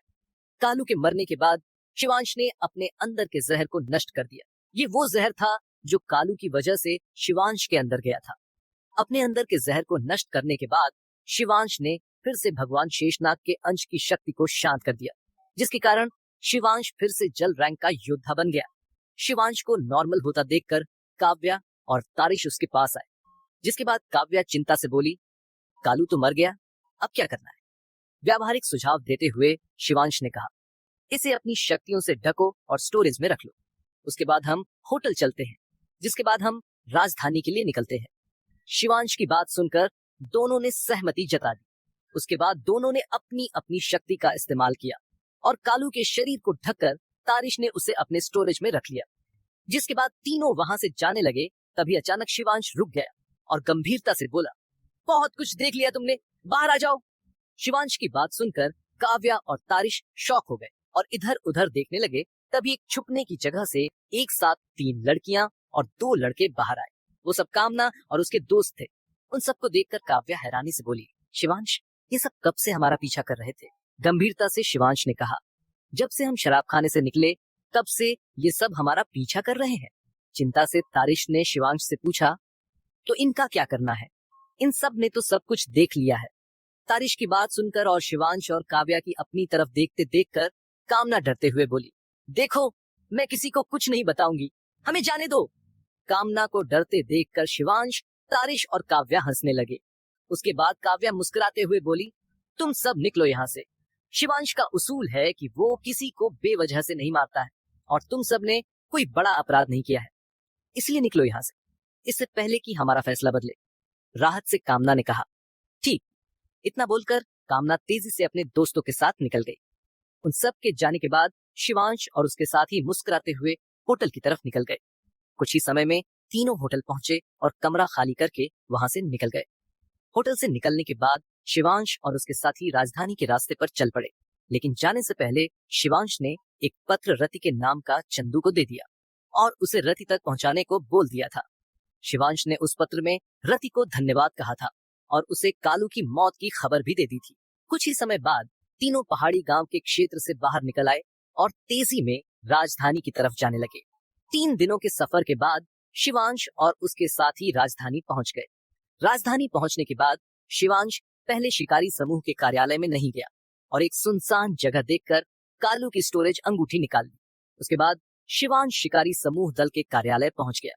कालू के मरने के बाद शिवांश ने अपने अंदर के जहर को नष्ट कर दिया। ये वो जहर था जो कालू की वजह से शिवांश के अंदर गया था। अपने अंदर के जहर को नष्ट करने के बाद शिवांश ने फिर से भगवान शेषनाग के अंश की शक्ति को शांत कर दिया, जिसके कारण शिवांश फिर से जल रैंक का योद्धा बन गया। शिवांश को नॉर्मल होता देखकर काव्या और तारिश उसके पास आए, जिसके बाद काव्या चिंता से बोली, कालू तो मर गया, अब क्या करना है? व्यावहारिक सुझाव देते हुए शिवांश ने कहा, इसे अपनी शक्तियों से ढको और स्टोरेज में रख लो। उसके बाद हम होटल चलते हैं, जिसके बाद हम राजधानी के लिए निकलते हैं। शिवांश की बात सुनकर दोनों ने सहमति जता दी। उसके बाद दोनों ने अपनी अपनी शक्ति का इस्तेमाल किया और कालू के शरीर को ढककर तारिश ने उसे अपने स्टोरेज में रख लिया। जिसके बाद तीनों वहां से जाने लगे, तभी अचानक शिवांश रुक गया और गंभीरता से बोला, बहुत कुछ देख लिया तुमने, बाहर आ जाओ। शिवांश की बात सुनकर काव्या और तारिश शॉक हो गए और इधर उधर देखने लगे। तभी एक छुपने की जगह से एक साथ 3 लड़कियां और 2 लड़के बाहर आए। वो सब कामना और उसके दोस्त थे। उन सबको देखकर काव्या हैरानी से बोली, शिवांश, ये सब कब से हमारा पीछा कर रहे थे? गंभीरता से शिवांश ने कहा, जब से हम शराब खाने से निकले तब से ये सब हमारा पीछा कर रहे हैं। चिंता से तारिश ने शिवांश से पूछा, तो इनका क्या करना है? इन सब ने तो सब कुछ देख लिया है। तारिश की बात सुनकर और शिवांश और काव्या की अपनी तरफ देखते देखकर कामना डरते हुए बोली, देखो, मैं किसी को कुछ नहीं बताऊंगी, हमें जाने दो। कामना को डरते देखकर शिवांश, तारिश और काव्या हंसने लगे। उसके बाद काव्या मुस्कुराते हुए बोली, तुम सब निकलो यहाँ से। शिवांश का उसूल है कि वो किसी को बेवजह से नहीं मारता है और तुम सब ने कोई बड़ा अपराध नहीं किया है, इसलिए निकलो यहाँ से, इससे पहले कि हमारा फैसला बदले। राहत से कामना ने कहा, ठीक। इतना बोलकर कामना तेजी से अपने दोस्तों के साथ निकल गई। उन सब के जाने के बाद शिवांश और उसके साथी मुस्कुराते हुए होटल की तरफ निकल गए। कुछ ही समय में तीनों होटल पहुंचे और कमरा खाली करके वहां से निकल गए। होटल से निकलने के बाद शिवांश और उसके साथी राजधानी के रास्ते पर चल पड़े, लेकिन जाने से पहले शिवांश ने एक पत्र रति के नाम का चंदू को दे दिया और उसे रति तक पहुंचाने को बोल दिया था। शिवांश ने उस पत्र में रति को धन्यवाद कहा था और उसे कालू की मौत की खबर भी दे दी थी। कुछ ही समय बाद तीनों पहाड़ी गांव के क्षेत्र से बाहर निकल आए और तेजी में राजधानी की तरफ जाने लगे। 3 दिनों के सफर के बाद शिवांश और उसके साथी राजधानी पहुंच गए। राजधानी पहुंचने के बाद शिवांश पहले शिकारी समूह के कार्यालय में नहीं गया और एक सुनसान जगह देखकर कालू की स्टोरेज अंगूठी निकाल ली। उसके बाद शिवांश शिकारी समूह दल के कार्यालय पहुंच गया।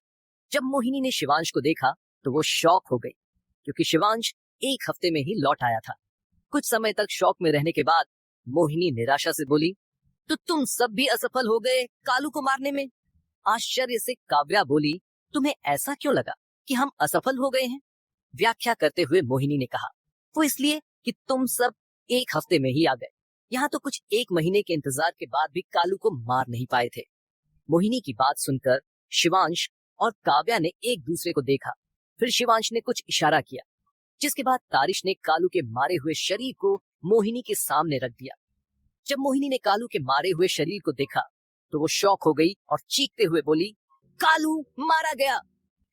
जब मोहिनी ने शिवांश को देखा तो वो शॉक हो गई, क्योंकि शिवांश 1 हफ्ते में ही लौट आया था। कुछ समय तक शॉक में रहने के बाद मोहिनी निराशा से बोली, तो तुम सब भी असफल हो गए कालू को मारने में? आश्चर्य से काव्या बोली, तुम्हें ऐसा क्यों लगा कि हम असफल हो गए हैं? व्याख्या करते हुए मोहिनी ने कहा, वो इसलिए कि तुम सब 1 हफ्ते में ही आ गए। यहाँ तो कुछ 1 महीने के इंतजार के बाद भी कालू को मार नहीं पाए थे। मोहिनी की बात सुनकर शिवांश और काव्या ने एक दूसरे को देखा। फिर शिवांश ने कुछ इशारा किया, जिसके बाद तारिश ने कालू के मारे हुए शरीर को मोहिनी के सामने रख दिया। जब मोहिनी ने कालू के मारे हुए शरीर को देखा तो वो शॉक हो गई और चीखते हुए बोली, कालू मारा गया।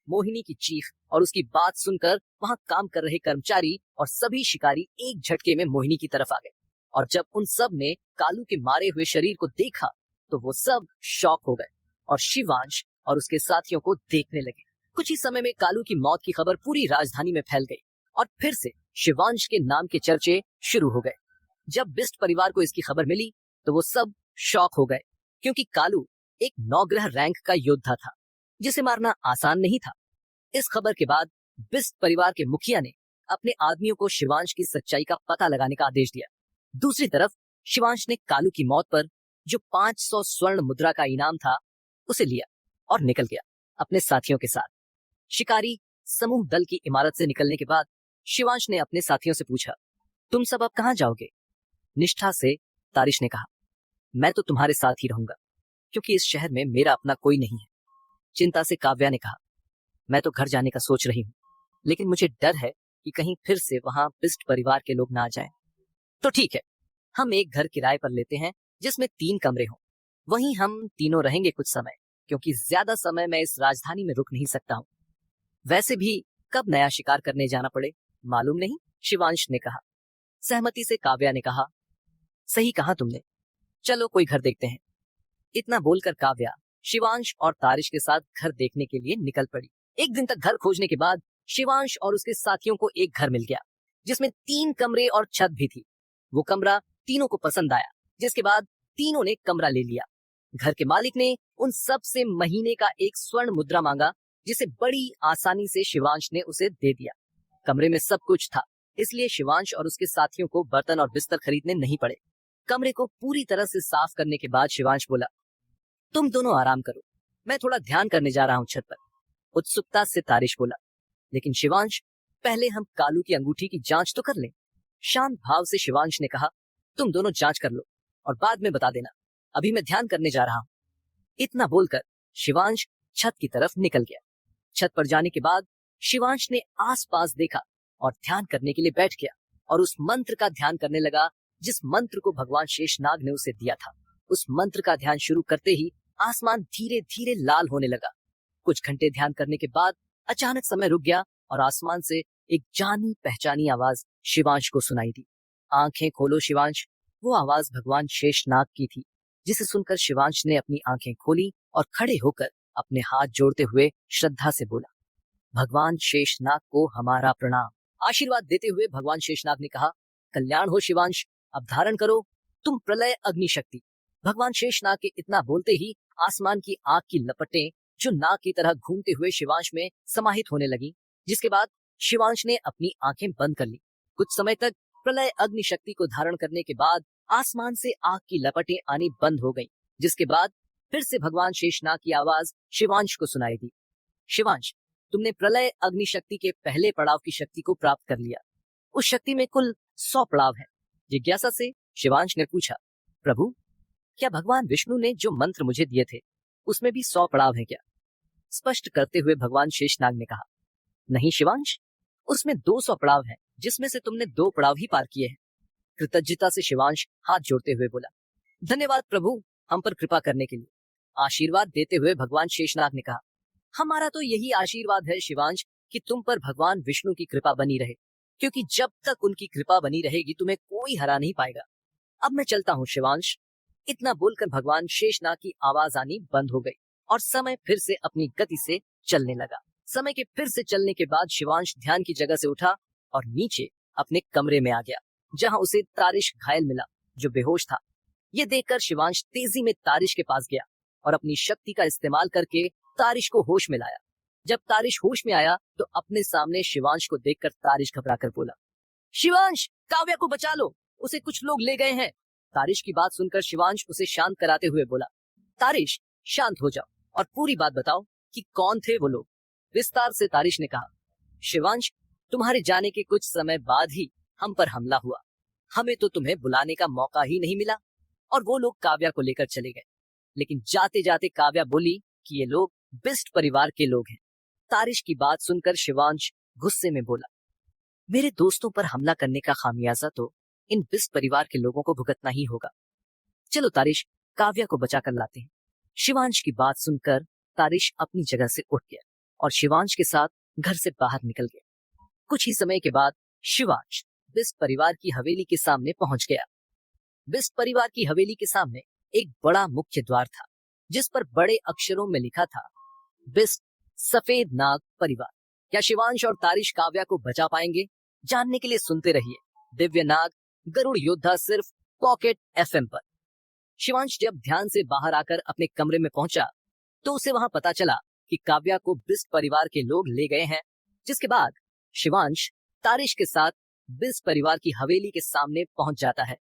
मोहिनी की चीख और उसकी बात सुनकर वहां काम कर रहे कर्मचारी और सभी शिकारी एक झटके में मोहिनी की तरफ आ गए और जब उन सब ने कालू के मारे हुए शरीर को देखा तो वो सब शॉक हो गए और शिवांश और उसके साथियों को देखने लगे। कुछ ही समय में कालू की मौत की खबर पूरी राजधानी में फैल गई और फिर से शिवांश के नाम के चर्चे शुरू हो गए। जब बिस्ट परिवार को इसकी खबर मिली तो वो सब शॉक हो गए, क्योंकि कालू एक 9 ग्रह रैंक का योद्धा था जिसे मारना आसान नहीं था। इस खबर के बाद बिस्ट परिवार के मुखिया ने अपने आदमियों को शिवांश की सच्चाई का पता लगाने का आदेश दिया। दूसरी तरफ शिवांश ने कालू की मौत पर जो 500 स्वर्ण मुद्रा का इनाम था उसे लिया और निकल गया अपने साथियों के साथ। शिकारी समूह दल की इमारत से निकलने के बाद शिवांश ने अपने साथियों से पूछा, तुम सब अब कहाँ जाओगे? निष्ठा से तारिश ने कहा, मैं तो तुम्हारे साथ ही रहूंगा, क्योंकि इस शहर में मेरा अपना कोई नहीं है। चिंता से काव्या ने कहा, मैं तो घर जाने का सोच रही हूँ, लेकिन मुझे डर है कि कहीं फिर से वहां बिस्ट परिवार के लोग ना आ जाएं। तो ठीक है, हम एक घर किराए पर लेते हैं जिसमें 3 कमरे हों। वहीं हम तीनों रहेंगे कुछ समय, क्योंकि ज्यादा समय मैं इस राजधानी में रुक नहीं सकता हूँ। वैसे भी कब नया शिकार करने जाना पड़े मालूम नहीं, शिवांश ने कहा। सहमति से काव्या ने कहा, सही कहा तुमने, चलो कोई घर देखते हैं। इतना बोलकर काव्या शिवांश और तारिश के साथ घर देखने के लिए निकल पड़ी। एक दिन तक घर खोजने के बाद शिवांश और उसके साथियों को एक घर मिल गया जिसमें 3 कमरे और छत भी थी। वो कमरा तीनों को पसंद आया, जिसके बाद तीनों ने कमरा ले लिया। घर के मालिक ने उन सब से महीने का एक स्वर्ण मुद्रा मांगा, जिसे बड़ी आसानी से शिवांश ने उसे दे दिया। कमरे में सब कुछ था, इसलिए शिवांश और उसके साथियों को बर्तन और बिस्तर खरीदने नहीं पड़े। कमरे को पूरी तरह से साफ करने के बाद शिवांश बोला, तुम दोनों आराम करो, मैं थोड़ा ध्यान करने जा रहा हूँ छत पर। उत्सुकता से तारिश बोला, लेकिन शिवांश, पहले हम कालू की अंगूठी की जांच तो कर लें। शांत भाव से शिवांश ने कहा, तुम दोनों जांच कर लो और बाद में बता देना, अभी मैं ध्यान करने जा रहा हूँ। इतना बोलकर शिवांश छत की तरफ निकल गया। छत पर जाने के बाद शिवांश ने आसपास देखा और ध्यान करने के लिए बैठ गया और उस मंत्र का ध्यान करने लगा जिस मंत्र को भगवान शेषनाग ने उसे दिया था। उस मंत्र का ध्यान शुरू करते ही आसमान धीरे धीरे लाल होने लगा। कुछ घंटे ध्यान करने के बाद अचानक समय रुक गया और आसमान से एक जानी पहचानी आवाज शिवांश को सुनाई दी। आंखें खोलो शिवांश। वो आवाज भगवान शेषनाग की थी, जिसे सुनकर शिवांश ने अपनी आंखें खोली और खड़े होकर अपने हाथ जोड़ते हुए श्रद्धा से बोला, भगवान शेषनाग को हमारा प्रणाम। आशीर्वाद देते हुए भगवान शेषनाग ने कहा, कल्याण हो शिवांश, अब धारण करो तुम प्रलय अग्नि शक्ति। भगवान शेषनाग के इतना बोलते ही आसमान की आग की लपटें जो नाग की तरह घूमते हुए शिवांश में समाहित होने लगी, जिसके बाद शिवांश ने अपनी आंखें बंद कर ली। कुछ समय तक प्रलय अग्नि शक्ति को धारण करने के बाद आसमान से आग की लपटें आनी बंद हो गईं, जिसके बाद फिर से भगवान शेषनाग की आवाज शिवांश को सुनाई दी, शिवांश, तुमने प्रलय अग्नि शक्ति के पहले पड़ाव की शक्ति को प्राप्त कर लिया। उस शक्ति में कुल 100 पड़ाव है। जिज्ञासा से शिवांश ने पूछा, प्रभु, क्या भगवान विष्णु ने जो मंत्र मुझे दिए थे उसमें भी 100 पड़ाव हैं क्या? स्पष्ट करते हुए भगवान शेषनाग ने कहा, नहीं शिवांश, उसमें 200 पड़ाव हैं, जिसमें से तुमने 2 पड़ाव ही पार किए हैं। कृतज्ञता से शिवांश हाथ जोड़ते हुए बोला, धन्यवाद प्रभु, हम पर कृपा करने के लिए। आशीर्वाद देते हुए भगवान शेषनाग ने कहा, हमारा तो यही आशीर्वाद है शिवांश कि तुम पर भगवान विष्णु की कृपा बनी रहे, क्योंकि जब तक उनकी कृपा बनी रहेगी तुम्हें कोई हरा नहीं पाएगा। अब मैं चलता हूँ शिवांश। इतना बोलकर भगवान शेषनाग की आवाज आनी बंद हो गई और समय फिर से अपनी गति से चलने लगा। समय के फिर से चलने के बाद शिवांश ध्यान की जगह से उठा और नीचे अपने कमरे में आ गया, जहाँ उसे तारिश घायल मिला जो बेहोश था। ये देखकर शिवांश तेजी में तारिश के पास गया और अपनी शक्ति का इस्तेमाल करके तारिश को होश में लाया। जब तारिश होश में आया तो अपने सामने शिवांश को देखकर तारिश घबराकर बोला, शिवांश, काव्या को बचा लो, उसे कुछ लोग ले गए हैं। तारिश की बात सुनकर शिवांश उसे शांत कराते हुए बोला, तारिश, शांत हो जाओ और पूरी बात बताओ कि कौन थे वो लोग। विस्तार से तारिश ने कहा, शिवांश, तुम्हारे जाने के कुछ समय बाद ही हम पर हमला हुआ। हमें तो तुम्हें बुलाने का मौका ही नहीं मिला और वो लोग काव्या को लेकर चले गए। लेकिन जाते जाते काव्या बोली कि ये लोग बिस्ट परिवार के लोग हैं। तारिश की बात सुनकर शिवांश गुस्से में बोला, मेरे दोस्तों पर हमला करने का खामियाजा तो इन बिस्ट परिवार के लोगों को भुगतना ही होगा। चलो तारिश, काव्या को बचा कर लाते हैं। शिवांश की बात सुनकर तारिश अपनी जगह से उठ गया और शिवांश के साथ घर से बाहर निकल गया। कुछ ही समय के बाद शिवांश बिस्ट परिवार की हवेली के सामने पहुंच गया। बिस्ट परिवार की हवेली के सामने एक बड़ा मुख्य द्वार था, जिस पर बड़े अक्षरों में लिखा था, बिस्ट सफेद नाग परिवार। क्या शिवांश और तारिश काव्या को बचा पाएंगे? जानने के लिए सुनते रहिए दिव्य नाग गरुड़ योद्धा, सिर्फ पॉकेट एफएम पर। शिवांश जब ध्यान से बाहर आकर अपने कमरे में पहुंचा तो उसे वहां पता चला कि काव्या को बिस्ट परिवार के लोग ले गए हैं। जिसके बाद शिवांश तारिश के साथ बिस्ट परिवार की हवेली के सामने पहुंच जाता है।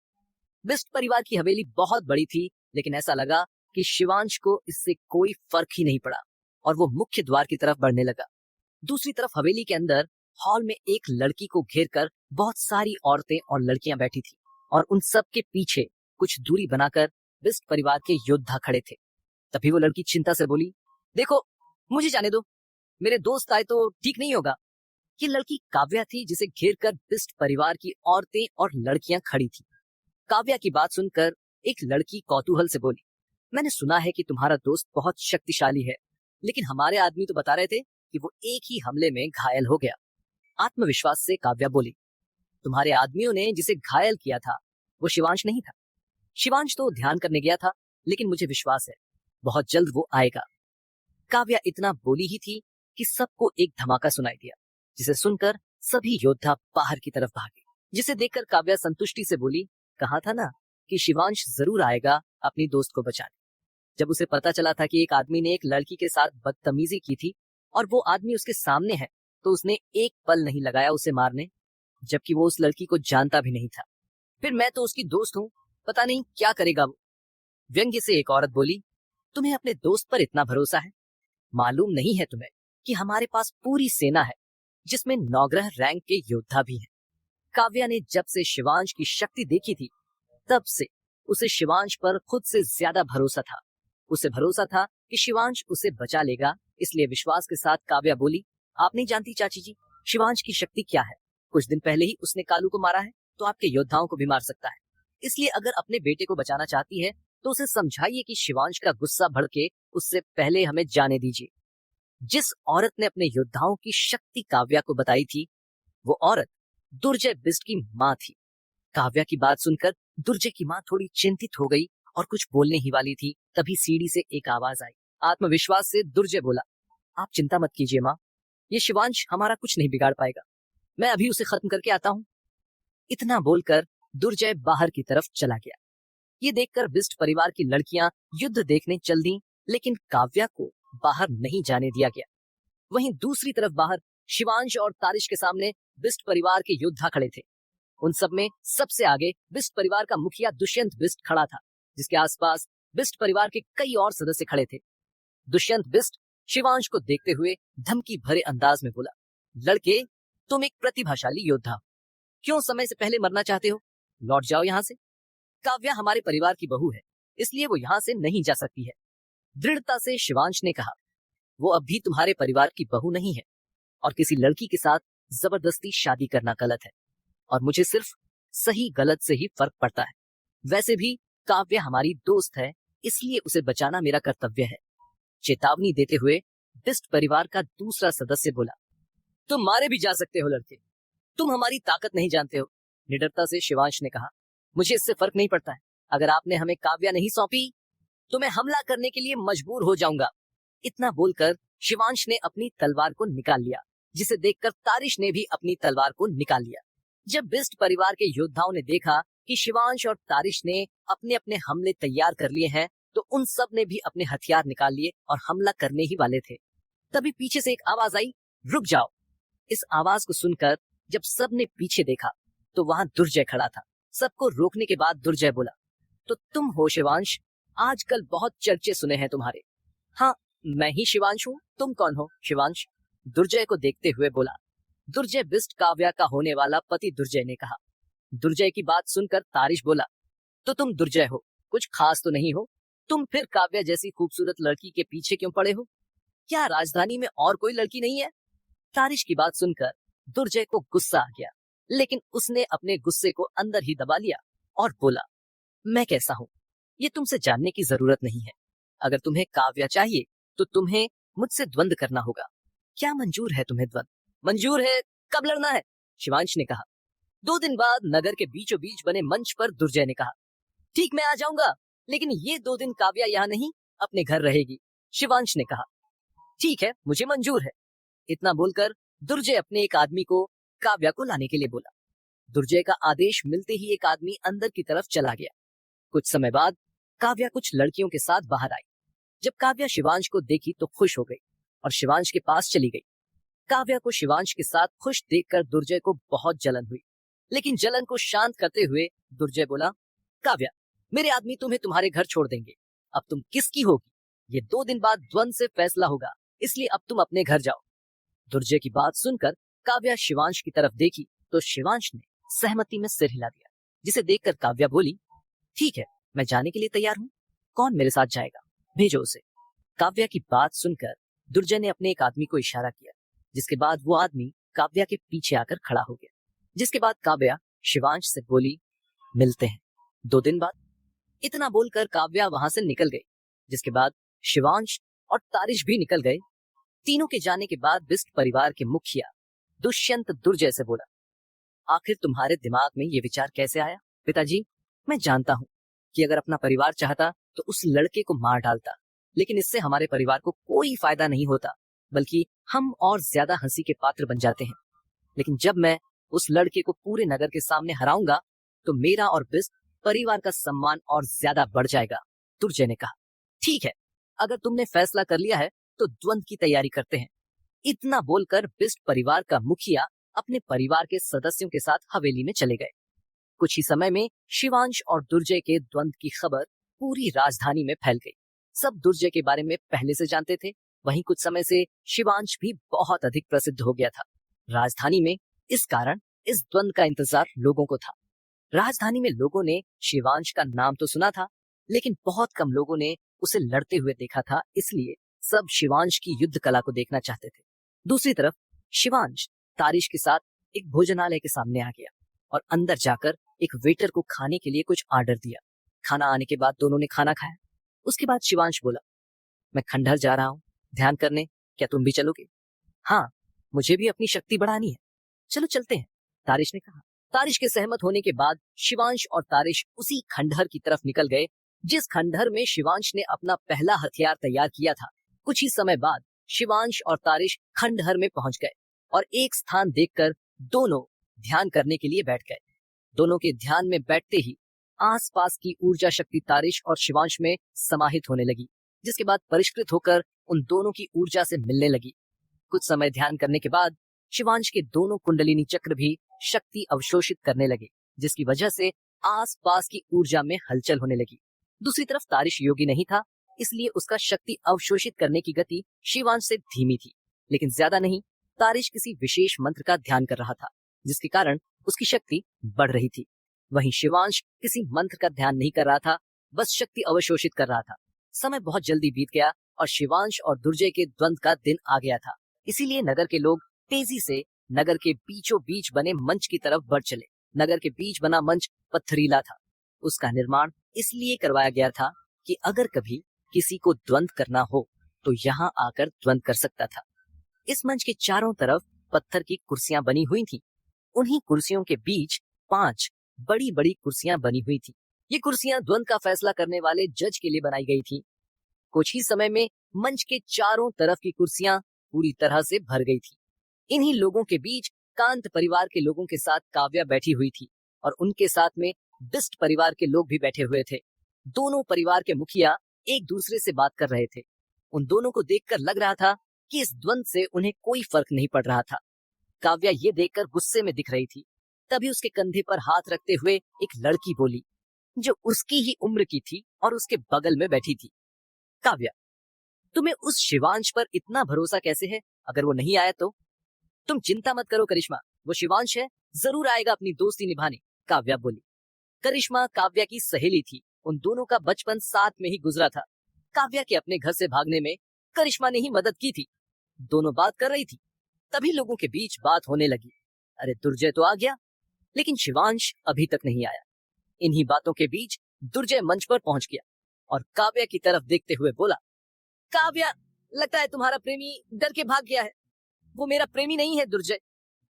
बिस्ट परिवार की हवेली बहुत बड़ी थी, लेकिन ऐसा लगा कि शिवांश को इससे कोई फर्क ही नहीं पड़ा और वो मुख्य द्वार की तरफ बढ़ने लगा। दूसरी तरफ हवेली के अंदर हॉल में एक लड़की को घेरकर बहुत सारी औरतें और लड़कियां बैठी थी और उन सब के पीछे कुछ दूरी बनाकर बिस्ट परिवार के योद्धा खड़े थे। तभी वो लड़की चिंता से बोली, देखो, मुझे जाने दो, मेरे दोस्त आए तो ठीक नहीं होगा। ये लड़की काव्या थी, जिसे घेरकर बिस्ट परिवार की औरतें और लड़कियां खड़ी थी। काव्या की बात सुनकर एक लड़की कौतूहल से बोली, मैंने सुना है कि तुम्हारा दोस्त बहुत शक्तिशाली है, लेकिन हमारे आदमी तो बता रहे थे कि वो एक ही हमले में घायल हो गया। आत्मविश्वास से काव्या बोली, तुम्हारे आदमियों ने जिसे घायल किया था वो शिवांश नहीं था। शिवांश तो ध्यान करने गया था, लेकिन मुझे विश्वास है बहुत जल्द वो आएगा। काव्या इतना बोली ही थी कि सबको एक धमाका सुनाई दिया, जिसे सुनकर सभी योद्धा बाहर की तरफ भागे। जिसे देखकर काव्या संतुष्टि से बोली, कहा था ना कि शिवांश जरूर आएगा अपनी दोस्त को बचाने। जब उसे पता चला था कि एक आदमी ने एक लड़की के साथ बदतमीजी की थी और वो आदमी उसके सामने है, तो उसने एक पल नहीं लगाया उसे मारने, जबकि वो उस लड़की को जानता भी नहीं था। फिर मैं तो उसकी दोस्त हूँ, पता नहीं क्या करेगा वो। व्यंग्य से एक औरत बोली, तुम्हें अपने दोस्त पर इतना भरोसा है? मालूम नहीं है तुम्हें कि हमारे पास पूरी सेना है, जिसमें 9 रैंक के योद्धा भी हैं। काव्या ने जब से शिवांश की शक्ति देखी थी, तब से उसे शिवांश पर खुद से ज्यादा भरोसा था। उसे भरोसा था कि शिवांश उसे बचा लेगा, इसलिए विश्वास के साथ काव्या बोली, आप नहीं जानती चाची जी, शिवांश की शक्ति क्या है। कुछ दिन पहले ही उसने कालू को मारा है, तो आपके योद्धाओं को भी मार सकता है। इसलिए अगर अपने बेटे को बचाना चाहती है तो उसे समझाइए कि शिवांश का गुस्सा भड़के उससे पहले हमें जाने दीजिए। जिस औरत ने अपने योद्धाओं की शक्ति काव्या को बताई थी, वो औरत दुर्जय बिस्ट की माँ थी। काव्या की बात सुनकर दुर्जय की माँ थोड़ी चिंतित हो गई और कुछ बोलने ही वाली थी, तभी सीढ़ी से एक आवाज आई। आत्मविश्वास से दुर्जय बोला, आप चिंता मत कीजिए माँ, ये शिवांश हमारा कुछ नहीं बिगाड़ पाएगा, मैं अभी उसे खत्म करके आता हूँ। इतना बोलकर दुर्जय बाहर की तरफ चला गया। ये देखकर बिस्ट परिवार की लड़कियां युद्ध देखने चल दी, लेकिन काव्या को बाहर नहीं जाने दिया गया। वहीं दूसरी तरफ बाहर शिवांश और तारिश के सामने बिस्ट परिवार के योद्धा खड़े थे। उन सब में सबसे आगे बिस्ट परिवार का मुखिया दुष्यंत बिस्ट खड़ा था, जिसके आसपास बिस्ट परिवार के कई और सदस्य खड़े थे। दुष्यंत बिस्ट शिवांश को देखते हुए धमकी भरे अंदाज में बोला, लड़के, तुम एक प्रतिभाशाली योद्धा हो, क्यों समय से पहले मरना चाहते हो? लौट जाओ यहाँ से। काव्या हमारे परिवार की बहू है, इसलिए वो यहाँ से नहीं जा सकती है। दृढ़ता से शिवांश ने कहा, वो अब भी तुम्हारे परिवार की बहू नहीं है और किसी लड़की के साथ जबरदस्ती शादी करना गलत है और मुझे सिर्फ सही गलत से ही फर्क पड़ता है। वैसे भी काव्या हमारी दोस्त है, इसलिए उसे बचाना मेरा कर्तव्य है। चेतावनी देते हुए बिस्ट परिवार का दूसरा सदस्य बोला, तुम मारे भी जा सकते हो लड़के, तुम हमारी ताकत नहीं जानते हो। निडरता से शिवांश ने कहा, मुझे इससे फर्क नहीं पड़ता है, अगर आपने हमें काव्या नहीं सौंपी तो मैं हमला करने के लिए मजबूर हो जाऊंगा। इतना बोलकर शिवांश ने अपनी तलवार को निकाल लिया, जिसे देखकर तारिश ने भी अपनी तलवार को निकाल लिया। जब बिस्ट परिवार के योद्धाओं ने देखा कि शिवांश और तारिश ने अपने अपने हमले तैयार कर लिए हैं, तो उन सब ने भी अपने हथियार निकाल लिए और हमला करने ही वाले थे। तभी पीछे से एक आवाज आई, रुक जाओ। इस आवाज को सुनकर जब सब ने पीछे देखा तो वहां दुर्जय खड़ा था। सबको रोकने के बाद दुर्जय बोला, तो तुम हो शिवांश, आजकल बहुत चर्चे सुने हैं तुम्हारे। हाँ, मैं ही शिवांश हूँ, तुम कौन हो? शिवांश दुर्जय को देखते हुए बोला। दुर्जय बिस्ट काव्या का होने वाला पति दुर्जय ने कहा। दुर्जय की बात सुनकर तारिश बोला, तो तुम दुर्जय हो, कुछ खास तो नहीं हो, तुम फिर काव्या जैसी खूबसूरत लड़की के पीछे क्यों पड़े हो? क्या राजधानी में और कोई लड़की नहीं है? तारिश की बात सुनकर दुर्जय को गुस्सा आ गया, लेकिन उसने अपने गुस्से को अंदर ही दबा लिया और बोला, मैं कैसा हूँ ये तुमसे जानने की जरूरत नहीं है। अगर तुम्हें काव्या चाहिए तो तुम्हें मुझसे द्वंद करना होगा। क्या मंजूर है तुम्हें द्वंद? मंजूर है, कब लड़ना है? शिवांश ने कहा। 2 दिन बाद नगर के बीचों बीच बने मंच पर दुर्जय ने कहा, ठीक, मैं आ जाऊंगा, लेकिन ये 2 दिन काव्या यहाँ नहीं, अपने घर रहेगी। शिवांश ने कहा, ठीक है, मुझे मंजूर है। इतना बोलकर दुर्जय अपने एक आदमी को काव्या को लाने के लिए बोला। दुर्जय का आदेश मिलते ही एक आदमी अंदर की तरफ चला गया। कुछ समय बाद काव्या कुछ लड़कियों के साथ बाहर आई। जब काव्या शिवांश को देखी तो खुश हो गई और शिवांश के पास चली गई। काव्या को शिवांश के साथ खुश देखकर दुर्जय को बहुत जलन हुई, लेकिन जलन को शांत करते हुए दुर्जय बोला, काव्या, मेरे आदमी तुम्हें तुम्हारे घर छोड़ देंगे, अब तुम किसकी होगी? ये 2 दिन बाद द्वंद से फैसला होगा, इसलिए अब तुम अपने घर जाओ। दुर्जय की बात सुनकर काव्या शिवांश की तरफ देखी तो शिवांश ने सहमति में सिर हिला दिया, जिसे देखकर काव्या बोली, ठीक है, मैं जाने के लिए तैयार हूँ, कौन मेरे साथ जाएगा? भेजो उसे। काव्या की बात सुनकर दुर्जय ने अपने एक आदमी को इशारा किया, जिसके बाद वो आदमी काव्या के पीछे आकर खड़ा हो गया। जिसके बाद काव्या शिवांश से बोली, मिलते हैं 2 दिन बाद। इतना बोलकर काव्या वहां से निकल गई, जिसके बाद शिवांश और तारिश भी निकल गए। तीनों के जाने के बाद बिस्ट परिवार के मुखिया दुष्यंत दुर्जय से बोला, आखिर तुम्हारे दिमाग में ये विचार कैसे आया? पिताजी, मैं जानता हूँ कि अगर अपना परिवार चाहता तो उस लड़के को मार डालता, लेकिन इससे हमारे परिवार को कोई फायदा नहीं होता, बल्कि हम और ज्यादा हंसी के पात्र बन जाते हैं। लेकिन जब मैं उस लड़के को पूरे नगर के सामने हराऊंगा तो मेरा और बिस्ट परिवार का सम्मान और ज्यादा बढ़ जाएगा। दुर्जय ने कहा, ठीक है, अगर तुमने फैसला कर लिया है तो द्वंद की तैयारी करते हैं। इतना बोलकर बिस्ट परिवार का मुखिया अपने परिवार के सदस्यों के साथ हवेली में चले गए। कुछ ही समय में शिवांश और दुर्जय के द्वंद की खबर पूरी राजधानी में फैल गई। सब दुर्जय के बारे में पहले से जानते थे। वहीं कुछ समय से शिवांश भी बहुत अधिक प्रसिद्ध हो गया था राजधानी में। इस कारण इस द्वंद का इंतजार लोगों को था। राजधानी में लोगों ने शिवांश का नाम तो सुना था, लेकिन बहुत कम लोगों ने उसे लड़ते हुए देखा था, इसलिए सब शिवांश की युद्ध कला को देखना चाहते थे। दूसरी तरफ शिवांश तारिश के साथ एक भोजनालय के सामने आ गया और अंदर जाकर एक वेटर को खाने के लिए कुछ ऑर्डर दिया। खाना आने के बाद दोनों ने खाना खाया। उसके बाद शिवांश बोला, मैं खंडहर जा रहा हूँ ध्यान करने, क्या तुम भी चलोगे? हाँ, मुझे भी अपनी शक्ति बढ़ानी है, चलो चलते हैं, तारिश ने कहा। तारिश के सहमत होने के बाद शिवांश और तारिश उसी खंडहर की तरफ निकल गए जिस खंडहर में शिवांश ने अपना पहला हथियार तैयार किया था। कुछ ही समय बाद शिवांश और तारिश खंडहर में पहुंच गए और एक स्थान देखकर दोनों ध्यान करने के लिए बैठ गए। दोनों के ध्यान में बैठते ही आसपास की ऊर्जा शक्ति तारिश और शिवांश में समाहित होने लगी, जिसके बाद परिष्कृत होकर उन दोनों की ऊर्जा से मिलने लगी। कुछ समय ध्यान करने के बाद शिवांश के दोनों कुंडलिनी चक्र भी शक्ति अवशोषित करने लगे, जिसकी वजह से आसपास की ऊर्जा में हलचल होने लगी। दूसरी तरफ तारिश योगी नहीं था, इसलिए उसका शक्ति अवशोषित करने की गति शिवांश से धीमी थी, लेकिन ज्यादा नहीं। तारिश किसी विशेष मंत्र का ध्यान कर रहा था, जिसके कारण उसकी शक्ति बढ़ रही थी। वहीं शिवांश किसी मंत्र का ध्यान नहीं कर रहा था, बस शक्ति अवशोषित कर रहा था। समय बहुत जल्दी बीत गया और शिवांश और दुर्जय के द्वंद का दिन आ गया था। इसीलिए नगर के लोग तेजी से नगर के बीचों बीच बने मंच की तरफ बढ़ चले। नगर के बीच बना मंच पत्थरीला था। उसका निर्माण इसलिए करवाया गया था कि अगर कभी किसी को द्वंद करना हो तो यहाँ आकर द्वंद कर सकता था। इस मंच के चारों तरफ पत्थर की कुर्सियां बनी हुई थी। उन्हीं कुर्सियों के बीच 5 बड़ी बड़ी कुर्सियां बनी हुई थी। ये कुर्सियां द्वंद का फैसला करने वाले जज के लिए बनाई गई थी। कुछ ही समय में मंच के चारों तरफ की कुर्सियां पूरी तरह से भर गई थी। इन्हीं लोगों के बीच कांत परिवार के लोगों के साथ काव्या बैठी हुई थी और उनके साथ में बिस्ट परिवार के लोग भी बैठे हुए थे। दोनों परिवार के मुखिया एक दूसरे से बात कर रहे थे। उन दोनों को देखकर लग रहा था कि इस द्वंद से उन्हें कोई फर्क नहीं पड़ रहा था। काव्या ये देखकर गुस्से में दिख रही थी। तभी उसके कंधे पर हाथ रखते हुए एक लड़की बोली, जो उसकी ही उम्र की थी और उसके बगल में बैठी थी, काव्या, तुम्हें उस शिवांश पर इतना भरोसा कैसे है? अगर वो नहीं आया तो? तुम चिंता मत करो करिश्मा, वो शिवांश है, जरूर आएगा अपनी दोस्ती निभाने, काव्या बोली। करिश्मा काव्या की सहेली थी। उन दोनों का बचपन साथ में ही गुजरा था। काव्या के अपने घर से भागने में करिश्मा ने ही मदद की थी। दोनों बात कर रही थी, तभी लोगों के बीच बात होने लगी। अरे दुर्जय तो आ गया, लेकिन शिवांश अभी तक नहीं आया। इन्हीं बातों के बीच दुर्जय मंच पर पहुंच गया और काव्या की तरफ देखते हुए बोला, काव्या, लगता है तुम्हारा प्रेमी डर के भाग गया है। वो मेरा प्रेमी नहीं है दुर्जय,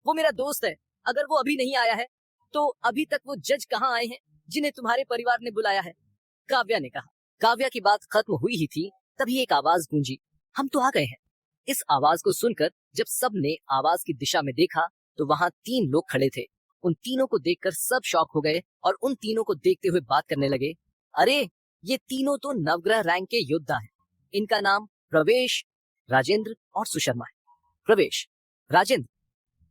वो मेरा दोस्त है। अगर वो अभी नहीं आया है तो अभी तक वो जज कहाँ आए हैं जिन्हें तुम्हारे परिवार ने बुलाया है, काव्या ने कहा। काव्या की बात खत्म हुई ही थी, तभी एक आवाज गूंजी, हम तो आ गए हैं। इस आवाज को सुनकर जब सबने आवाज की दिशा में देखा तो वहां 3 लोग खड़े थे। उन तीनों को देखकर सब शॉक हो गए और उन तीनों को देखते हुए बात करने लगे, अरे ये तीनों तो नवग्रह रैंक के योद्धा हैं। इनका नाम प्रवेश, राजेंद्र और सुशर्मा है। प्रवेश, राजेंद्र,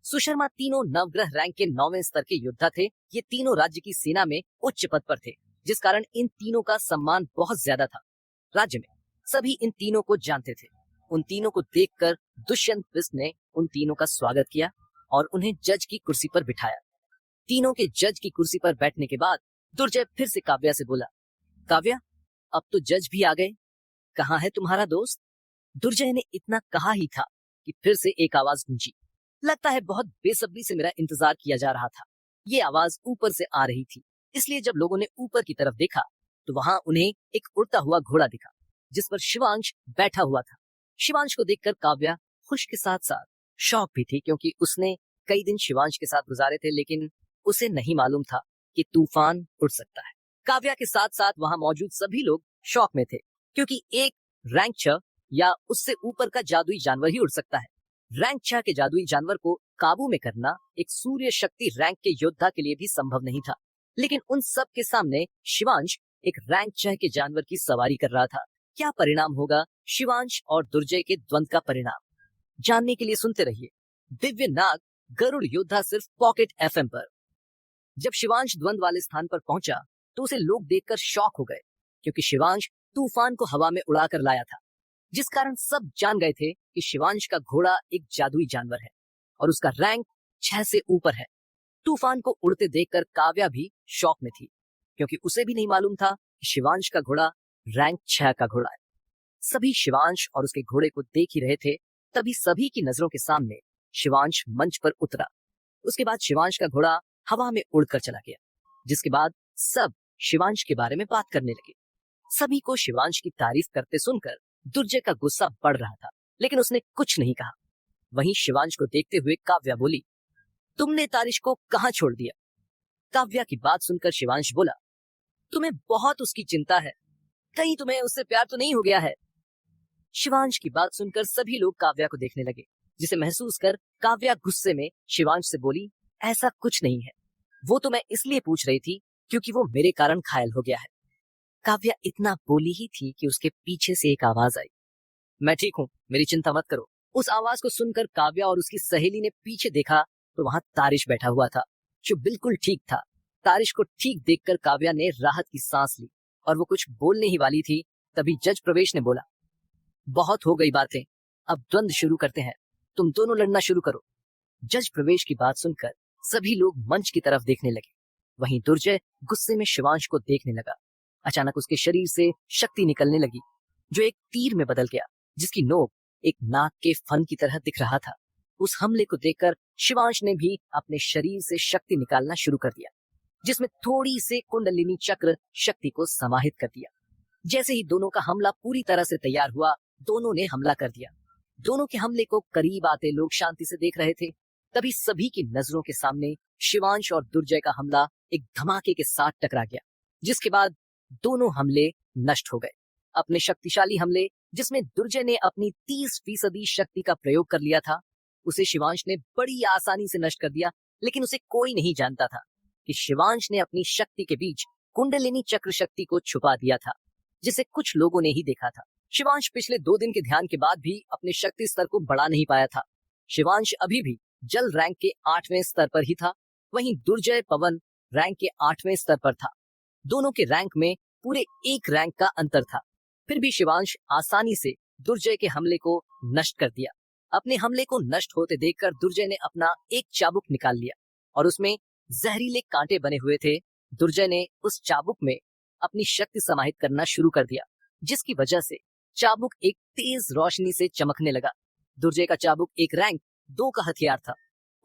सुशर्मा तीनों नवग्रह रैंक के 9वें स्तर के योद्धा थे। ये तीनों राज्य की सेना में उच्च पद पर थे, जिस कारण इन तीनों का सम्मान बहुत ज्यादा था। राज्य में सभी इन तीनों को जानते थे। उन तीनों को देखकर दुष्यंत बिष्ट ने उन तीनों का स्वागत किया और उन्हें जज की कुर्सी पर बिठाया। तीनों के जज की कुर्सी पर बैठने के बाद दुर्जय फिर से काव्या से बोला, काव्या, अब तो जज भी आ गए, कहाँ है तुम्हारा दोस्त? दुर्जय ने इतना कहा ही था कि फिर से एक आवाज गूंजी। लगता है बहुत बेसब्री से मेरा इंतजार किया जा रहा था। ये आवाज ऊपर से आ रही थी, इसलिए जब लोगों ने ऊपर की तरफ देखा तो वहां उन्हें एक उड़ता हुआ घोड़ा दिखा, जिस पर शिवांश बैठा हुआ था। शिवांश को देखकर काव्या खुश के साथ साथ शौक भी थी, क्योंकि उसने कई दिन शिवांश के साथ गुजारे थे, लेकिन उसे नहीं मालूम था कि तूफान उड़ सकता है। काव्या के साथ साथ वहां मौजूद सभी लोग शौक में थे, क्योंकि एक रैंक 6 या उससे ऊपर का जादुई जानवर ही उड़ सकता है। रैंक 6 के जादुई जानवर को काबू में करना एक सूर्य शक्ति रैंक के योद्धा के लिए भी संभव नहीं था। लेकिन उन सब के सामने शिवांश एक रैंक 6 के जानवर की सवारी कर रहा था। क्या परिणाम होगा शिवांश और दुर्जय के द्वंद का परिणाम जानने के लिए सुनते रहिए दिव्य नाग गरुड़ योद्धा सिर्फ पॉकेट एफएम पर। जब शिवांश द्वंद वाले स्थान पर पहुंचा तो उसे लोग देखकर शॉक हो गए, क्योंकि शिवांश तूफान को हवा में उड़ाकर लाया था, जिस कारण सब जान गए थे कि शिवांश का घोड़ा एक जादुई जानवर है और उसका रैंक 6 से ऊपर है। तूफान को उड़ते देखकर काव्या भी शॉक में थी, क्योंकि उसे भी नहीं मालूम था कि शिवांश का घोड़ा रैंक 6 का घोड़ा है। सभी शिवांश और उसके घोड़े को देख ही रहे थे, तभी सभी की नजरों के सामने शिवांश मंच पर उतरा। उसके बाद शिवांश का घोड़ा हवा में उड़कर चला गया, जिसके बाद सब शिवांश के बारे में बात करने लगे। सभी को शिवांश की तारीफ करते सुनकर दुर्जय का गुस्सा बढ़ रहा था, लेकिन उसने कुछ नहीं कहा। वहीं शिवांश को देखते हुए काव्या बोली, तुमने तारिश को कहां छोड़ दिया? काव्या की बात सुनकर शिवांश बोला, तुम्हें बहुत उसकी चिंता है, कहीं तुम्हें उससे प्यार तो नहीं हो गया है? शिवांश की बात सुनकर सभी लोग काव्या को देखने लगे, जिसे महसूस कर काव्या गुस्से में शिवांश से बोली, ऐसा कुछ नहीं है, वो तो मैं इसलिए पूछ रही थी क्योंकि वो मेरे कारण घायल हो गया है। काव्या इतना बोली ही थी कि उसके पीछे से एक आवाज आई, मैं ठीक हूँ, मेरी चिंता मत करो। उस आवाज को सुनकर काव्या और उसकी सहेली ने पीछे देखा तो वहां तारिश बैठा हुआ था, जो बिल्कुल ठीक था। तारिश को ठीक देखकर काव्या ने राहत की सांस ली और वो कुछ बोलने ही वाली थी, तभी जज प्रवेश ने बोला, बहुत हो गई बातें, अब द्वंद शुरू करते हैं, तुम दोनों लड़ना शुरू करो। जज प्रवेश की बात सुनकर सभी लोग मंच की तरफ देखने लगे। वहीं दुर्जय गुस्से में शिवांश को देखने लगा। अचानक उसके शरीर से शक्ति निकलने लगी, जो एक तीर में बदल गया, जिसकी नोक एक नाग के फन की तरह दिख रहा था। उस हमले को देखकर शिवांश ने भी अपने शरीर से शक्ति निकालना शुरू कर दिया, जिसमें थोड़ी से कुंडलिनी चक्र शक्ति को समाहित कर दिया। जैसे ही दोनों का हमला पूरी तरह से तैयार हुआ, दोनों ने हमला कर दिया। दोनों के हमले को करीब आते लोग शांति से देख रहे थे, तभी सभी की नजरों के सामने शिवांश और दुर्जय का हमला एक धमाके के साथ टकरा गया, जिसके बाद दोनों हमले नष्ट हो गए। अपने शक्तिशाली हमले, जिसमें दुर्जय ने अपनी 30% शक्ति का प्रयोग कर लिया था, उसे शिवांश ने बड़ी आसानी से नष्ट कर दिया। लेकिन उसे कोई नहीं जानता था कि शिवांश ने अपनी शक्ति के बीच कुंडलिनी चक्र शक्ति को छुपा दिया था, जिसे कुछ लोगों ने ही देखा था। शिवांश पिछले 2 दिन के ध्यान के बाद भी अपने शक्ति स्तर को बढ़ा नहीं पाया था। शिवांश अभी भी जल रैंक के 8वें स्तर पर ही था, वहीं दुर्जय पवन रैंक के 8वें स्तर पर था। दोनों के रैंक में पूरे 1 रैंक का अंतर था। फिर भी शिवांश आसानी से दुर्जय के हमले को नष्ट कर दिया। अपने हमले को नष्ट होते देखकर दुर्जय ने अपना एक चाबुक निकाल लिया और उसमें जहरीले कांटे बने हुए थे। दुर्जय ने उस चाबुक में अपनी शक्ति समाहित करना शुरू कर दिया, जिसकी वजह से चाबुक एक तेज रोशनी से चमकने लगा। दुर्जय का चाबुक एक रैंक 2 का हथियार था।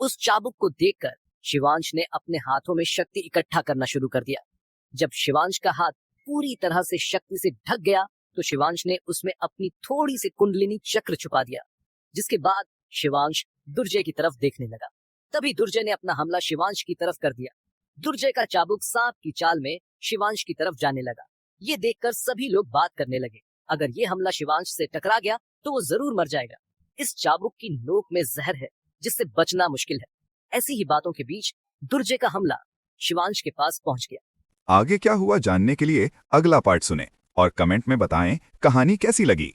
उस चाबुक को देखकर शिवांश ने अपने हाथों में शक्ति इकट्ठा करना शुरू कर दिया। जब शिवांश का हाथ पूरी तरह से शक्ति से ढक गया तो शिवांश ने उसमें अपनी थोड़ी सी कुंडलिनी चक्र छुपा दिया, जिसके बाद शिवांश दुर्जय की तरफ देखने लगा। तभी दुर्जय ने अपना हमला शिवांश की तरफ कर दिया। दुर्जय का चाबुक सांप की चाल में शिवांश की तरफ जाने लगा। ये देखकर सभी लोग बात करने लगे, अगर ये हमला शिवांश से टकरा गया तो वो जरूर मर जाएगा। इस चाबुक की नोक में जहर है, जिससे बचना मुश्किल है। ऐसी ही बातों के बीच दुर्जय का हमला शिवांश के पास पहुंच गया। आगे क्या हुआ जानने के लिए अगला पार्ट सुने और कमेंट में बताएं कहानी कैसी लगी।